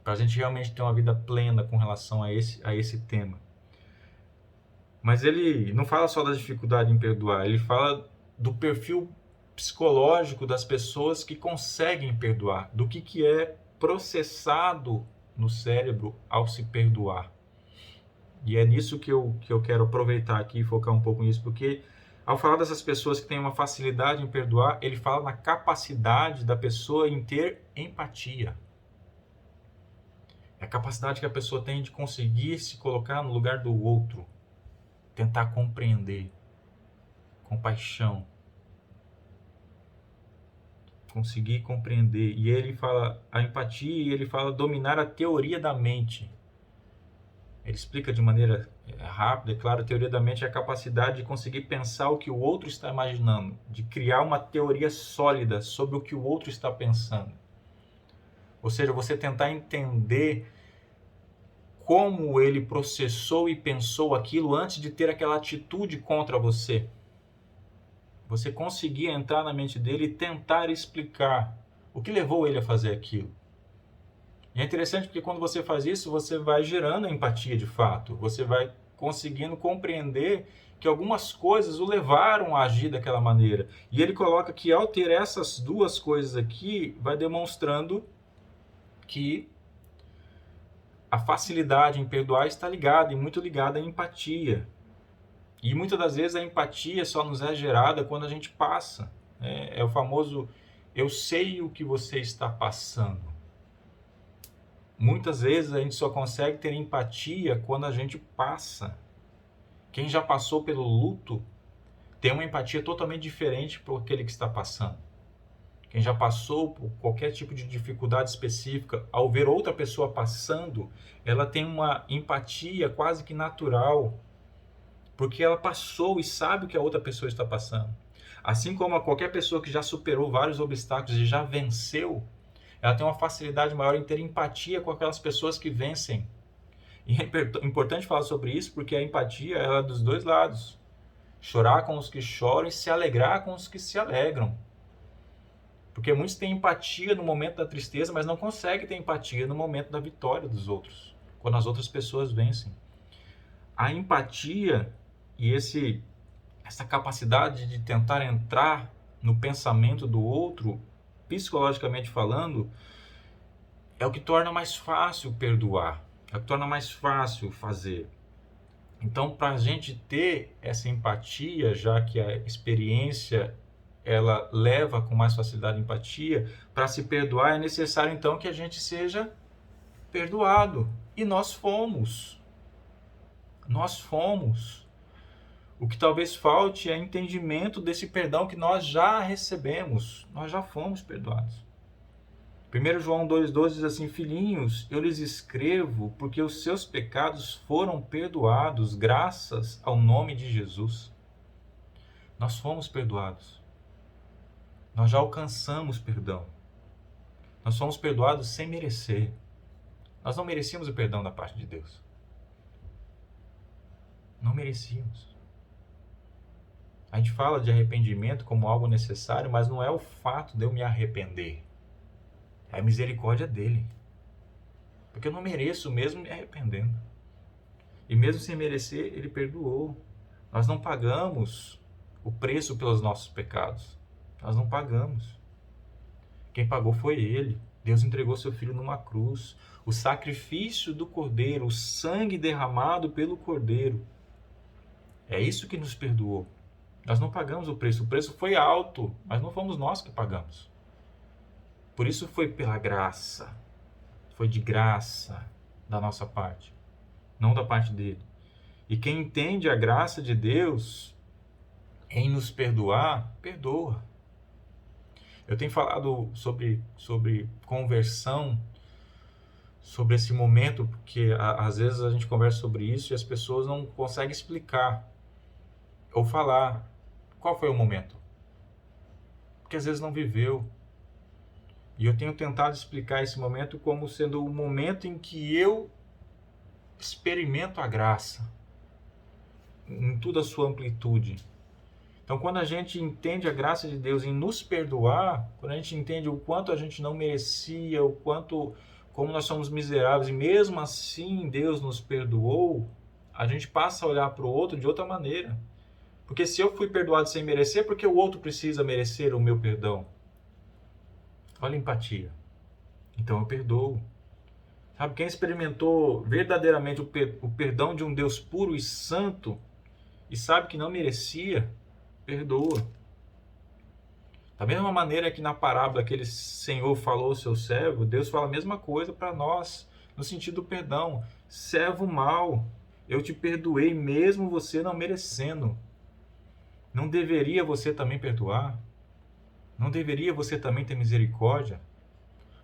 para a gente realmente ter uma vida plena com relação a esse tema. Mas ele não fala só da dificuldade em perdoar, ele fala do perfil psicológico das pessoas que conseguem perdoar, do que é processado no cérebro ao se perdoar. E é nisso que eu quero aproveitar aqui e focar um pouco nisso, porque ao falar dessas pessoas que têm uma facilidade em perdoar, ele fala na capacidade da pessoa em ter empatia. É a capacidade que a pessoa tem de conseguir se colocar no lugar do outro, tentar compreender, compaixão, conseguir compreender. E ele fala a empatia e ele fala dominar a teoria da mente. Ele explica de maneira rápida, claro, a teoria da mente é a capacidade de conseguir pensar o que o outro está imaginando, de criar uma teoria sólida sobre o que o outro está pensando. Ou seja, você tentar entender como ele processou e pensou aquilo antes de ter aquela atitude contra você. Você conseguir entrar na mente dele e tentar explicar o que levou ele a fazer aquilo. E é interessante porque quando você faz isso, você vai gerando empatia de fato. Você vai conseguindo compreender que algumas coisas o levaram a agir daquela maneira. E ele coloca que ao ter essas duas coisas aqui, vai demonstrando que a facilidade em perdoar está ligada, e muito ligada à empatia. E muitas das vezes a empatia só nos é gerada quando a gente passa. É o famoso, eu sei o que você está passando. Muitas vezes a gente só consegue ter empatia quando a gente passa. Quem já passou pelo luto tem uma empatia totalmente diferente para aquele que está passando. Quem já passou por qualquer tipo de dificuldade específica, ao ver outra pessoa passando, ela tem uma empatia quase que natural, porque ela passou e sabe o que a outra pessoa está passando. Assim como qualquer pessoa que já superou vários obstáculos e já venceu, ela tem uma facilidade maior em ter empatia com aquelas pessoas que vencem. E é importante falar sobre isso porque a empatia ela é dos dois lados. Chorar com os que choram e se alegrar com os que se alegram. Porque muitos têm empatia no momento da tristeza, mas não conseguem ter empatia no momento da vitória dos outros, quando as outras pessoas vencem. A empatia e essa capacidade de tentar entrar no pensamento do outro, psicologicamente falando, é o que torna mais fácil perdoar, é o que torna mais fácil fazer. Então, para a gente ter essa empatia, já que a experiência ela leva com mais facilidade a empatia, para se perdoar é necessário então que a gente seja perdoado. E nós fomos. Nós fomos. O que talvez falte é entendimento desse perdão que nós já recebemos. Nós já fomos perdoados. 1 João 2,12 diz assim: filhinhos, eu lhes escrevo porque os seus pecados foram perdoados graças ao nome de Jesus. Nós fomos perdoados. Nós já alcançamos perdão. Nós fomos perdoados sem merecer. Nós não merecíamos o perdão da parte de Deus. Não merecíamos. A gente fala de arrependimento como algo necessário, mas não é o fato de eu me arrepender. É a misericórdia dele. Porque eu não mereço mesmo me arrependendo. E mesmo sem merecer, ele perdoou. Nós não pagamos o preço pelos nossos pecados. Nós não pagamos. Quem pagou foi ele. Deus entregou seu filho numa cruz. O sacrifício do cordeiro, o sangue derramado pelo cordeiro. É isso que nos perdoou. Nós não pagamos o preço. O preço foi alto, mas não fomos nós que pagamos. Por isso foi pela graça. Foi de graça da nossa parte. não da parte dele. E quem entende a graça de Deus em nos perdoar, perdoa. Eu tenho falado sobre conversão, sobre esse momento, porque às vezes a gente conversa sobre isso e as pessoas não conseguem explicar ou falar qual foi o momento. Porque às vezes não viveu. E eu tenho tentado explicar esse momento como sendo o momento em que eu experimento a graça em toda a sua amplitude. Então, quando a gente entende a graça de Deus em nos perdoar, quando a gente entende o quanto a gente não merecia, o quanto, como nós somos miseráveis, e mesmo assim Deus nos perdoou, a gente passa a olhar para o outro de outra maneira. Porque se eu fui perdoado sem merecer, por que o outro precisa merecer o meu perdão? Olha a empatia. Então eu perdoo. Sabe, quem experimentou verdadeiramente o perdão de um Deus puro e santo e sabe que não merecia, perdoa. Da mesma maneira que na parábola aquele senhor falou ao seu servo, Deus fala a mesma coisa para nós, no sentido do perdão. Servo mau, eu te perdoei mesmo você não merecendo. Não deveria você também perdoar? Não deveria você também ter misericórdia?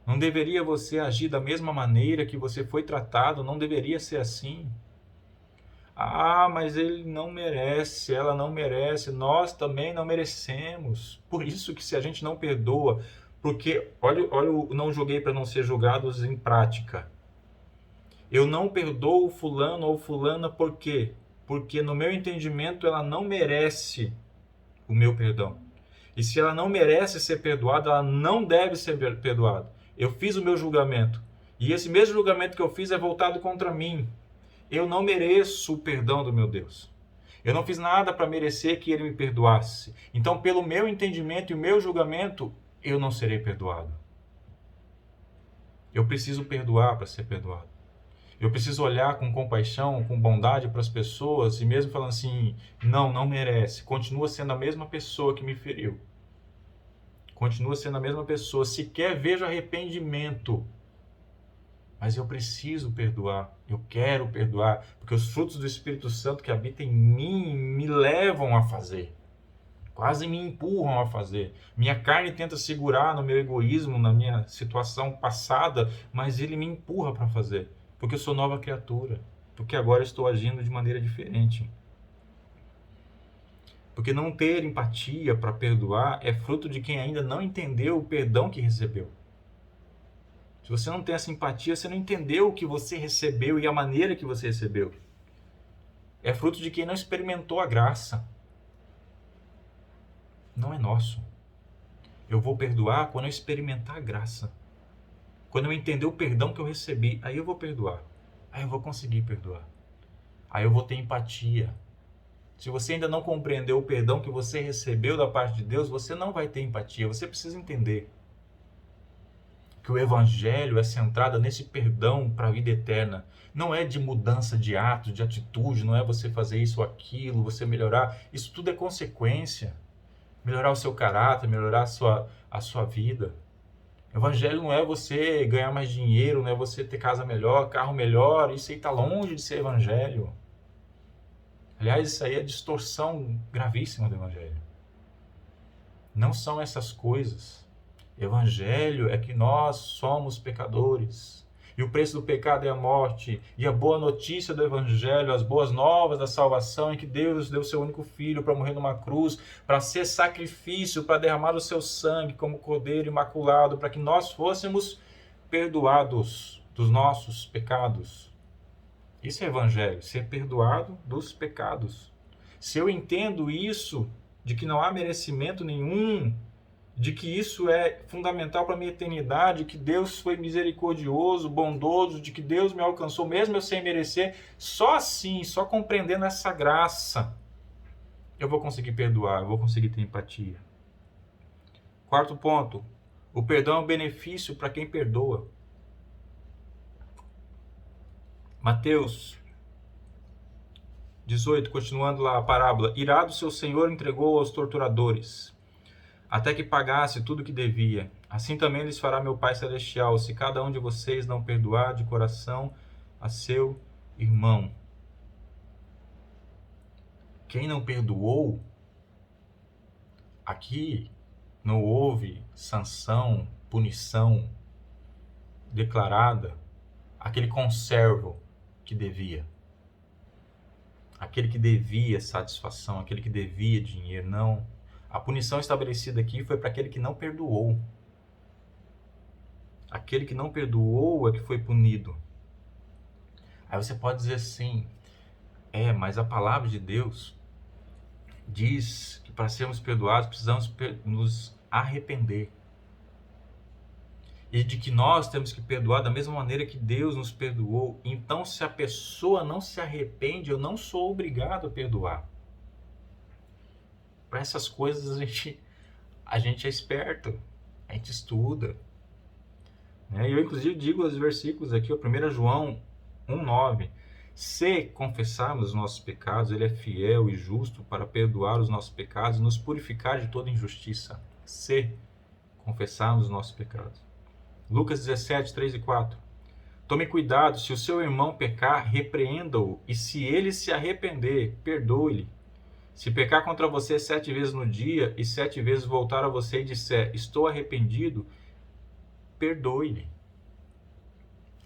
Não deveria você agir da mesma maneira que você foi tratado? Não deveria ser assim? Ah, mas ele não merece, ela não merece, nós também não merecemos. Por isso que se a gente não perdoa, porque, olha o não julguei para não ser julgados em prática. Eu não perdoo fulano ou fulana por quê? Porque no meu entendimento ela não merece o meu perdão. E se ela não merece ser perdoada, ela não deve ser perdoada. Eu fiz o meu julgamento. E esse mesmo julgamento que eu fiz é voltado contra mim. Eu não mereço o perdão do meu Deus. Eu não fiz nada para merecer que ele me perdoasse. Então, pelo meu entendimento e o meu julgamento, eu não serei perdoado. Eu preciso perdoar para ser perdoado. Eu preciso olhar com compaixão, com bondade para as pessoas e mesmo falando assim, não merece. Continua sendo a mesma pessoa que me feriu. Continua sendo a mesma pessoa. Sequer vejo arrependimento. Mas eu preciso perdoar, eu quero perdoar, porque os frutos do Espírito Santo que habitam em mim me levam a fazer, quase me empurram a fazer. Minha carne tenta segurar no meu egoísmo, na minha situação passada, mas ele me empurra para fazer, porque eu sou nova criatura, porque agora estou agindo de maneira diferente. Porque não ter empatia para perdoar é fruto de quem ainda não entendeu o perdão que recebeu. Se você não tem essa empatia, você não entendeu o que você recebeu e a maneira que você recebeu. É fruto de quem não experimentou a graça. Não é nosso. Eu vou perdoar quando eu experimentar a graça. Quando eu entender o perdão que eu recebi, aí eu vou perdoar. Aí eu vou conseguir perdoar. Aí eu vou ter empatia. Se você ainda não compreendeu o perdão que você recebeu da parte de Deus, você não vai ter empatia. Você precisa entender que o evangelho é centrado nesse perdão para a vida eterna. Não é de mudança de atos, de atitude, não é você fazer isso ou aquilo, você melhorar. Isso tudo é consequência. Melhorar o seu caráter, melhorar a sua vida. O evangelho não é você ganhar mais dinheiro, não é você ter casa melhor, carro melhor. Isso aí está longe de ser evangelho. Aliás, isso aí é distorção gravíssima do evangelho. Não são essas coisas. Evangelho é que nós somos pecadores. E o preço do pecado é a morte. E a boa notícia do Evangelho, as boas novas da salvação, é que Deus deu seu único Filho para morrer numa cruz, para ser sacrifício, para derramar o seu sangue como cordeiro imaculado, para que nós fôssemos perdoados dos nossos pecados. Isso é Evangelho, ser perdoado dos pecados. Se eu entendo isso, de que não há merecimento nenhum, de que isso é fundamental para a minha eternidade, que Deus foi misericordioso, bondoso, de que Deus me alcançou mesmo eu sem merecer, só assim, só compreendendo essa graça, eu vou conseguir perdoar, eu vou conseguir ter empatia. Quarto ponto, o perdão é um benefício para quem perdoa. Mateus 18, continuando lá a parábola, irado seu senhor entregou aos torturadores, até que pagasse tudo o que devia. Assim também lhes fará meu Pai Celestial, se cada um de vocês não perdoar de coração a seu Irmão, quem não perdoou, aqui não houve sanção, punição declarada, aquele conservo que devia. Aquele que devia satisfação, aquele que devia dinheiro, não. A punição estabelecida aqui foi para aquele que não perdoou. Aquele que não perdoou é que foi punido. Aí você pode dizer assim, mas a palavra de Deus diz que para sermos perdoados precisamos nos arrepender. E de que nós temos que perdoar da mesma maneira que Deus nos perdoou. Então, se a pessoa não se arrepende, eu não sou obrigado a perdoar. Para essas coisas a gente é esperto, a gente estuda. Eu inclusive digo os versículos aqui, 1 João 1,9. Se confessarmos os nossos pecados, ele é fiel e justo para perdoar os nossos pecados e nos purificar de toda injustiça. Se confessarmos os nossos pecados. Lucas 17, 3 e 4. Tome cuidado, se o seu irmão pecar, repreenda-o, e se ele se arrepender, perdoe-lhe. Se pecar contra você 7 vezes no dia, e 7 vezes voltar a você e disser, estou arrependido, perdoe-lhe.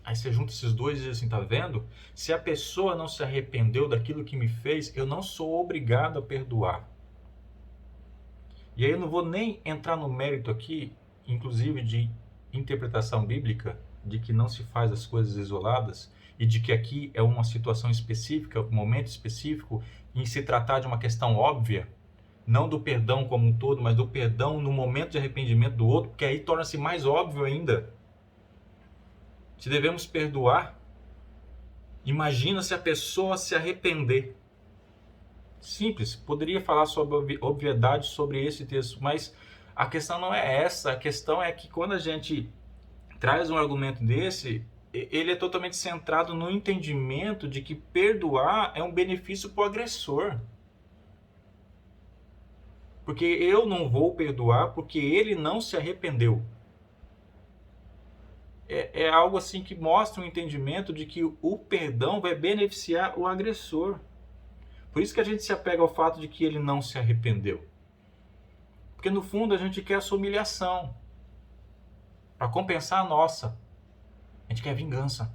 Aí você junta esses dois e diz assim, tá vendo? Se a pessoa não se arrependeu daquilo que me fez, eu não sou obrigado a perdoar. E aí eu não vou nem entrar no mérito aqui, inclusive de interpretação bíblica, de que não se faz as coisas isoladas, e de que aqui é uma situação específica, um momento específico, em se tratar de uma questão óbvia, não do perdão como um todo, mas do perdão no momento de arrependimento do outro, porque aí torna-se mais óbvio ainda. Se devemos perdoar, imagina se a pessoa se arrepender. Simples, poderia falar sobre obviedade sobre esse texto, mas a questão não é essa. A questão é que quando a gente traz um argumento desse, ele é totalmente centrado no entendimento de que perdoar é um benefício para o agressor. Porque eu não vou perdoar porque ele não se arrependeu. É algo assim que mostra um entendimento de que o perdão vai beneficiar o agressor. Por isso que a gente se apega ao fato de que ele não se arrependeu. Porque no fundo a gente quer essa humilhação para compensar a nossa. A gente quer vingança.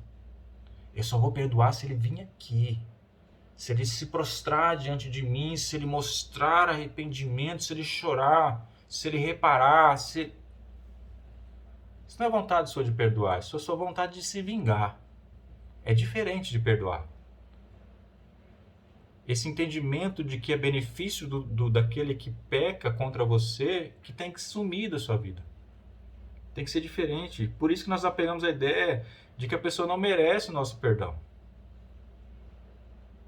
Eu só vou perdoar se ele vir aqui. Se ele se prostrar diante de mim, se ele mostrar arrependimento, se ele chorar, se ele reparar, se... Isso não é vontade sua de perdoar, isso é sua vontade de se vingar. É diferente de perdoar. Esse entendimento de que é benefício daquele que peca contra você, que tem que sumir da sua vida. Tem que ser diferente. Por isso que nós apegamos à ideia de que a pessoa não merece o nosso perdão.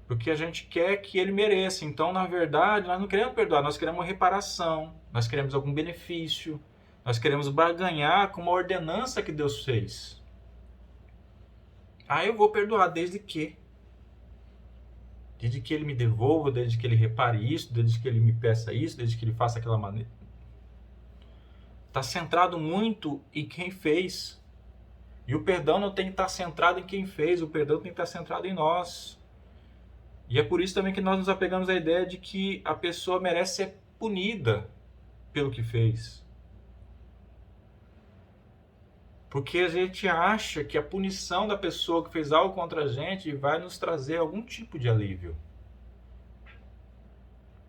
Porque a gente quer que ele mereça. Então, na verdade, nós não queremos perdoar, nós queremos reparação, nós queremos algum benefício, nós queremos barganhar com uma ordenança que Deus fez. Eu vou perdoar desde que ele me devolva, desde que ele repare isso, desde que ele me peça isso, desde que ele faça aquela maneira. Está centrado muito em quem fez. E o perdão não tem que estar centrado em quem fez, o perdão tem que estar centrado em nós. E é por isso também que nós nos apegamos à ideia de que a pessoa merece ser punida pelo que fez. Porque a gente acha que a punição da pessoa que fez algo contra a gente vai nos trazer algum tipo de alívio.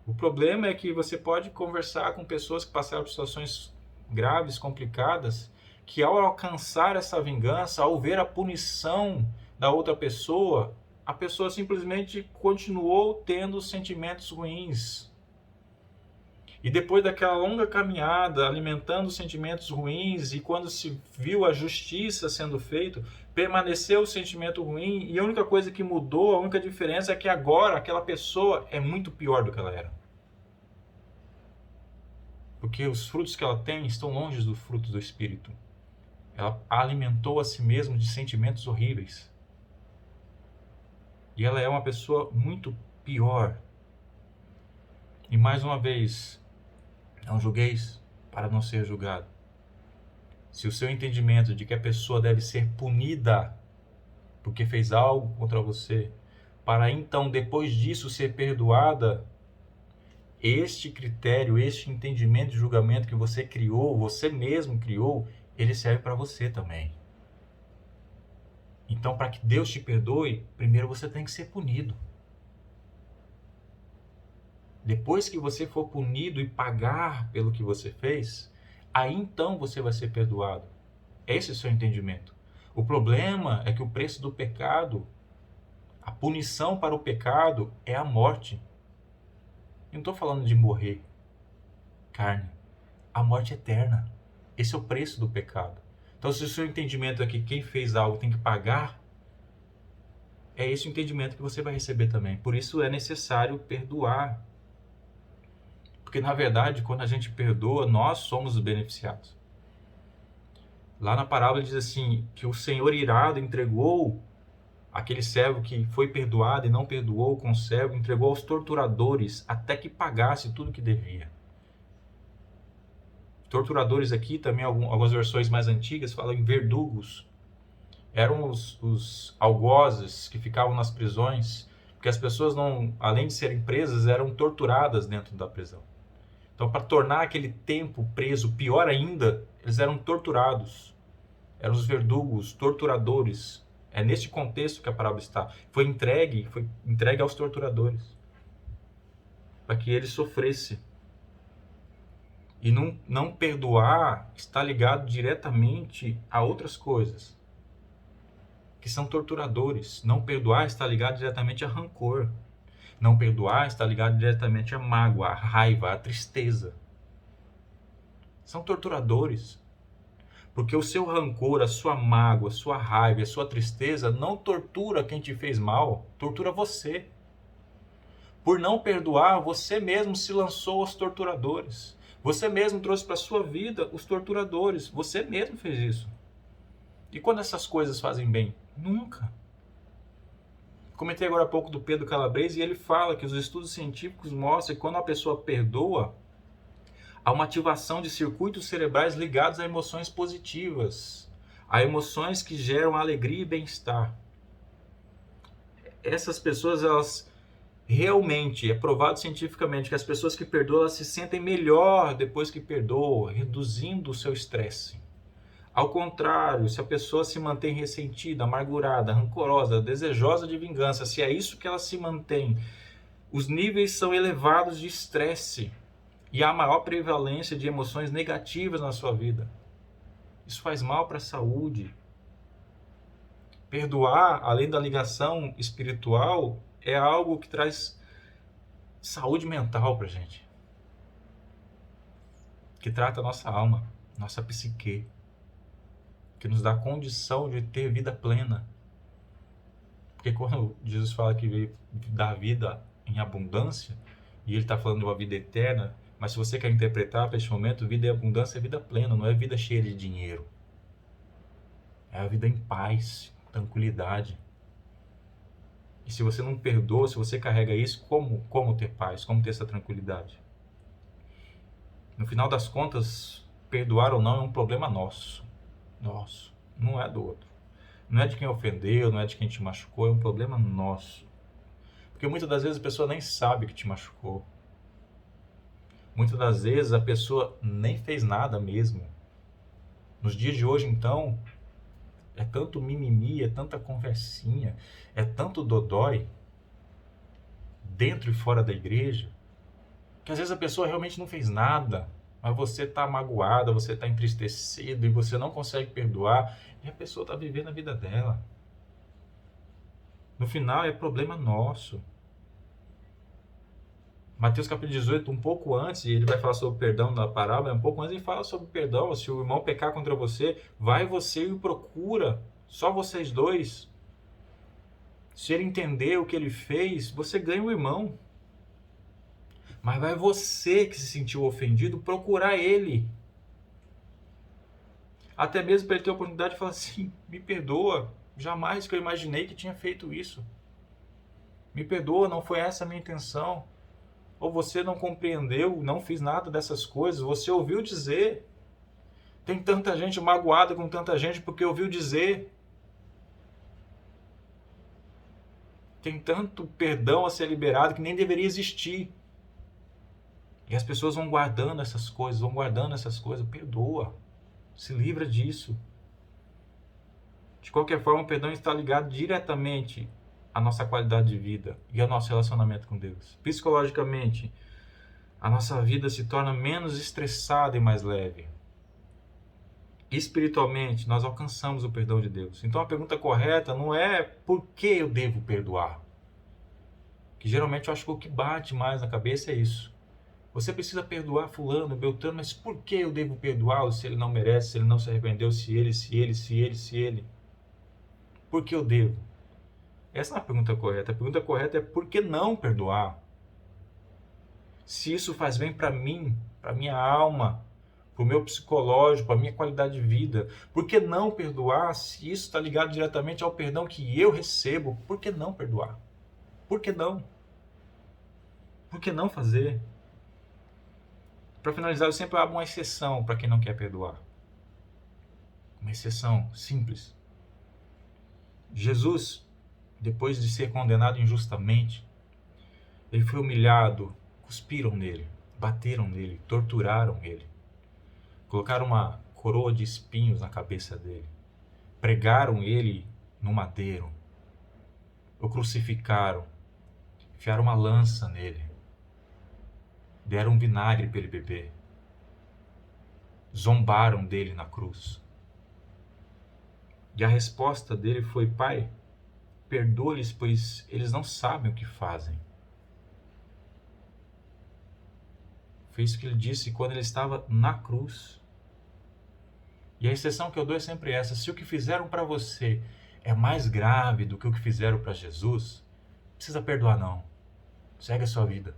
O problema é que você pode conversar com pessoas que passaram por situações graves, complicadas, que ao alcançar essa vingança, ao ver a punição da outra pessoa, a pessoa simplesmente continuou tendo sentimentos ruins. E depois daquela longa caminhada, alimentando sentimentos ruins, e quando se viu a justiça sendo feita, permaneceu o sentimento ruim, e a única coisa que mudou, a única diferença é que agora aquela pessoa é muito pior do que ela era. Porque os frutos que ela tem estão longe dos frutos do Espírito. Ela alimentou a si mesma de sentimentos horríveis. E ela é uma pessoa muito pior. E mais uma vez, não julgueis para não ser julgado. Se o seu entendimento de que a pessoa deve ser punida porque fez algo contra você, para então, depois disso, ser perdoada, este critério, este entendimento de julgamento que você criou, você mesmo criou, ele serve para você também. Então, para que Deus te perdoe, primeiro você tem que ser punido. Depois que você for punido e pagar pelo que você fez, aí então você vai ser perdoado. Esse é o seu entendimento. O problema é que o preço do pecado, a punição para o pecado é a morte. Eu não estou falando de morrer carne. A morte eterna. Esse é o preço do pecado. Então, se o seu entendimento é que quem fez algo tem que pagar, é esse o entendimento que você vai receber também. Por isso é necessário perdoar. Porque, na verdade, quando a gente perdoa, nós somos os beneficiados. Lá na parábola diz assim, que o Senhor irado entregou aquele servo que foi perdoado e não perdoou com o servo, entregou aos torturadores até que pagasse tudo que devia. Torturadores aqui, também algumas versões mais antigas falam em verdugos. Eram os algozes que ficavam nas prisões, porque as pessoas, não, além de serem presas, eram torturadas dentro da prisão. Então, para tornar aquele tempo preso pior ainda, eles eram torturados. Eram os verdugos, torturadores. É neste contexto que a parábola está. Foi entregue aos torturadores, para que ele sofresse. E não perdoar está ligado diretamente a outras coisas, que são torturadores. Não perdoar está ligado diretamente a rancor. Não perdoar está ligado diretamente à mágoa, à raiva, à tristeza. São torturadores. Porque o seu rancor, a sua mágoa, a sua raiva, a sua tristeza não tortura quem te fez mal, tortura você. Por não perdoar, você mesmo se lançou aos torturadores. Você mesmo trouxe para a sua vida os torturadores. Você mesmo fez isso. E quando essas coisas fazem bem? Nunca. Comentei agora há pouco do Pedro Calabrese e ele fala que os estudos científicos mostram que quando a pessoa perdoa, há uma ativação de circuitos cerebrais ligados a emoções positivas, a emoções que geram alegria e bem-estar. Essas pessoas, elas realmente, é provado cientificamente que as pessoas que perdoam, elas se sentem melhor depois que perdoam, reduzindo o seu estresse. Ao contrário, se a pessoa se mantém ressentida, amargurada, rancorosa, desejosa de vingança, se é isso que ela se mantém, os níveis são elevados de estresse e há maior prevalência de emoções negativas na sua vida. Isso faz mal para a saúde. Perdoar, além da ligação espiritual, é algo que traz saúde mental para a gente, que trata a nossa alma, nossa psique, que nos dá condição de ter vida plena. Porque quando Jesus fala que veio dar vida em abundância, e ele está falando de uma vida eterna, mas se você quer interpretar para este momento, vida em abundância é vida plena, não é vida cheia de dinheiro. É a vida em paz, tranquilidade. E se você não perdoa, se você carrega isso, como ter paz, como ter essa tranquilidade? No final das contas, perdoar ou não é um problema nosso. Nosso, não é do outro. Não é de quem ofendeu, não é de quem te machucou, é um problema nosso. Porque muitas das vezes a pessoa nem sabe que te machucou. Muitas das vezes a pessoa nem fez nada mesmo. Nos dias de hoje, então, é tanto mimimi, é tanta conversinha, é tanto dodói, dentro e fora da igreja, que às vezes a pessoa realmente não fez nada, mas você está magoada, você está entristecido e você não consegue perdoar, e a pessoa está vivendo a vida dela. No final é problema nosso. Mateus capítulo 18, um pouco antes, ele vai falar sobre o perdão da parábola, um pouco antes ele fala sobre o perdão. Se o irmão pecar contra você, vai você e procura, só vocês dois. Se ele entender o que ele fez, você ganha o irmão. Mas vai você que se sentiu ofendido procurar ele. Até mesmo para ele ter a oportunidade de falar assim, me perdoa, jamais que eu imaginei que tinha feito isso. Me perdoa, não foi essa a minha intenção. Ou você não compreendeu, não fiz nada dessas coisas, você ouviu dizer. Tem tanta gente magoada com tanta gente porque ouviu dizer. Tem tanto perdão a ser liberado que nem deveria existir. E as pessoas vão guardando essas coisas, Perdoa. Se livra disso. De qualquer forma, o perdão está ligado diretamente à nossa qualidade de vida e ao nosso relacionamento com Deus. Psicologicamente, a nossa vida se torna menos estressada e mais leve. Espiritualmente, nós alcançamos o perdão de Deus. Então a pergunta correta não é por que eu devo perdoar. Que geralmente eu acho que o que bate mais na cabeça é isso. Você precisa perdoar fulano, beltrano, mas por que eu devo perdoá-lo se ele não merece, se ele não se arrependeu, se ele? Por que eu devo? Essa não é a pergunta correta. A pergunta correta é por que não perdoar? Se isso faz bem para mim, para minha alma, para o meu psicológico, para a minha qualidade de vida. Por que não perdoar se isso está ligado diretamente ao perdão que eu recebo? Por que não perdoar? Por que não? Por que não fazer? Para finalizar, eu sempre abro uma exceção para quem não quer perdoar. Uma exceção simples. Jesus, depois de ser condenado injustamente, ele foi humilhado, cuspiram nele, bateram nele, torturaram ele. Colocaram uma coroa de espinhos na cabeça dele. Pregaram ele no madeiro. O crucificaram. Enfiaram uma lança nele. Deram um vinagre para ele beber. Zombaram dele na cruz. E a resposta dele foi: Pai, perdoa-lhes, pois eles não sabem o que fazem. Foi isso que ele disse quando ele estava na cruz. E a exceção que eu dou é sempre essa: se o que fizeram para você é mais grave do que o que fizeram para Jesus, não precisa perdoar não. Segue a sua vida.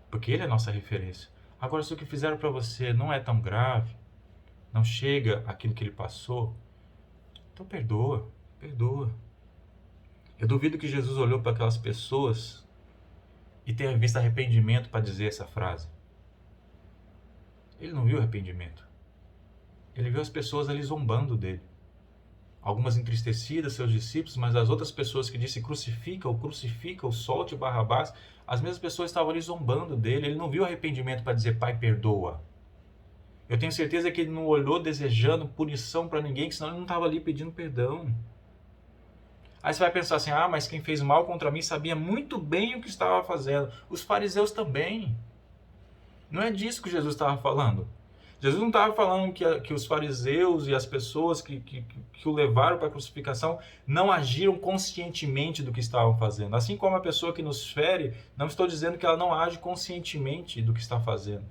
Porque ele é a nossa referência. Agora, se o que fizeram para você não é tão grave, não chega àquilo que ele passou, então perdoa. Eu duvido que Jesus olhou para aquelas pessoas e tenha visto arrependimento para dizer essa frase. Ele não viu arrependimento. Ele viu as pessoas ali zombando dele. Algumas entristecidas, seus discípulos, mas as outras pessoas que disse crucifica-o, solte Barrabás, as mesmas pessoas estavam ali zombando dele. Ele não viu arrependimento para dizer: Pai, perdoa. Eu tenho certeza que ele não olhou desejando punição para ninguém, senão ele não estava ali pedindo perdão. Aí você vai pensar assim: mas quem fez mal contra mim sabia muito bem o que estava fazendo. Os fariseus também. Não é disso que Jesus estava falando. Jesus não estava falando que os fariseus e as pessoas que o levaram para a crucificação não agiram conscientemente do que estavam fazendo. Assim como a pessoa que nos fere, não estou dizendo que ela não age conscientemente do que está fazendo.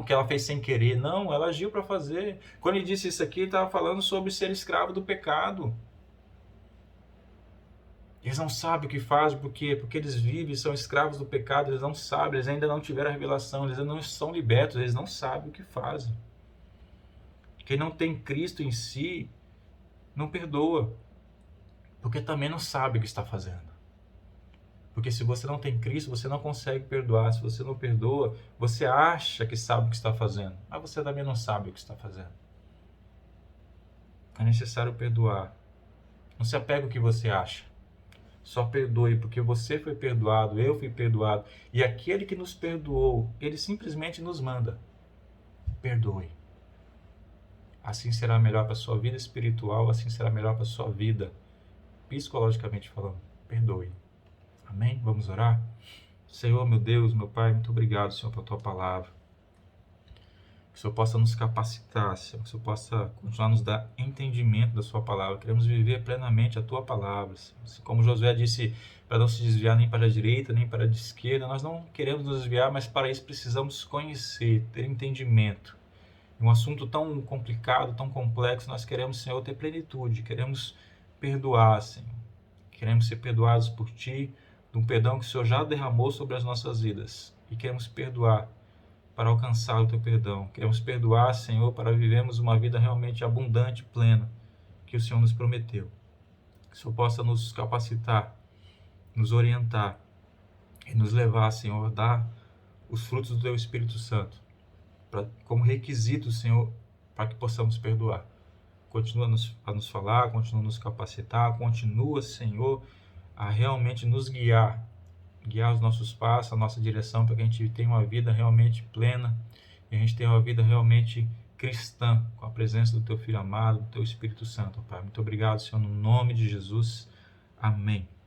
Que ela fez sem querer. Não, ela agiu para fazer. Quando ele disse isso aqui, ele estava falando sobre ser escravo do pecado. Eles não sabem o que fazem, por quê? Porque eles vivem, são escravos do pecado, eles não sabem, eles ainda não tiveram a revelação, eles ainda não são libertos, eles não sabem o que fazem. Quem não tem Cristo em si, não perdoa, porque também não sabe o que está fazendo. Porque se você não tem Cristo, você não consegue perdoar. Se você não perdoa, você acha que sabe o que está fazendo, mas você também não sabe o que está fazendo. É necessário perdoar. Não se apegue ao que você acha. Só perdoe, porque você foi perdoado, eu fui perdoado. E aquele que nos perdoou, ele simplesmente nos manda: perdoe. Assim será melhor para a sua vida espiritual, assim será melhor para a sua vida, psicologicamente falando. Perdoe. Amém? Vamos orar? Senhor, meu Deus, meu Pai, muito obrigado, Senhor, pela Tua palavra. Que o Senhor possa nos capacitar, Senhor, que o Senhor possa continuar a nos dar entendimento da Sua palavra. Queremos viver plenamente a Tua palavra, Senhor. Assim como Josué disse, para não se desviar nem para a direita, nem para a esquerda, nós não queremos nos desviar, mas para isso precisamos conhecer, ter entendimento. Um assunto tão complicado, tão complexo, nós queremos, Senhor, ter plenitude, queremos perdoar, Senhor. Queremos ser perdoados por Ti, de um perdão que o Senhor já derramou sobre as nossas vidas. E queremos perdoar para alcançar o Teu perdão. Queremos perdoar, Senhor, para vivermos uma vida realmente abundante, plena, que o Senhor nos prometeu. Que o Senhor possa nos capacitar, nos orientar e nos levar, Senhor, a dar os frutos do Teu Espírito Santo, como requisito, Senhor, para que possamos perdoar. Continua a nos falar, continua a nos capacitar, continua, Senhor, a realmente nos guiar os nossos passos, a nossa direção, para que a gente tenha uma vida realmente plena e a gente tenha uma vida realmente cristã, com a presença do Teu Filho amado, do Teu Espírito Santo, Pai. Muito obrigado, Senhor, no nome de Jesus. Amém.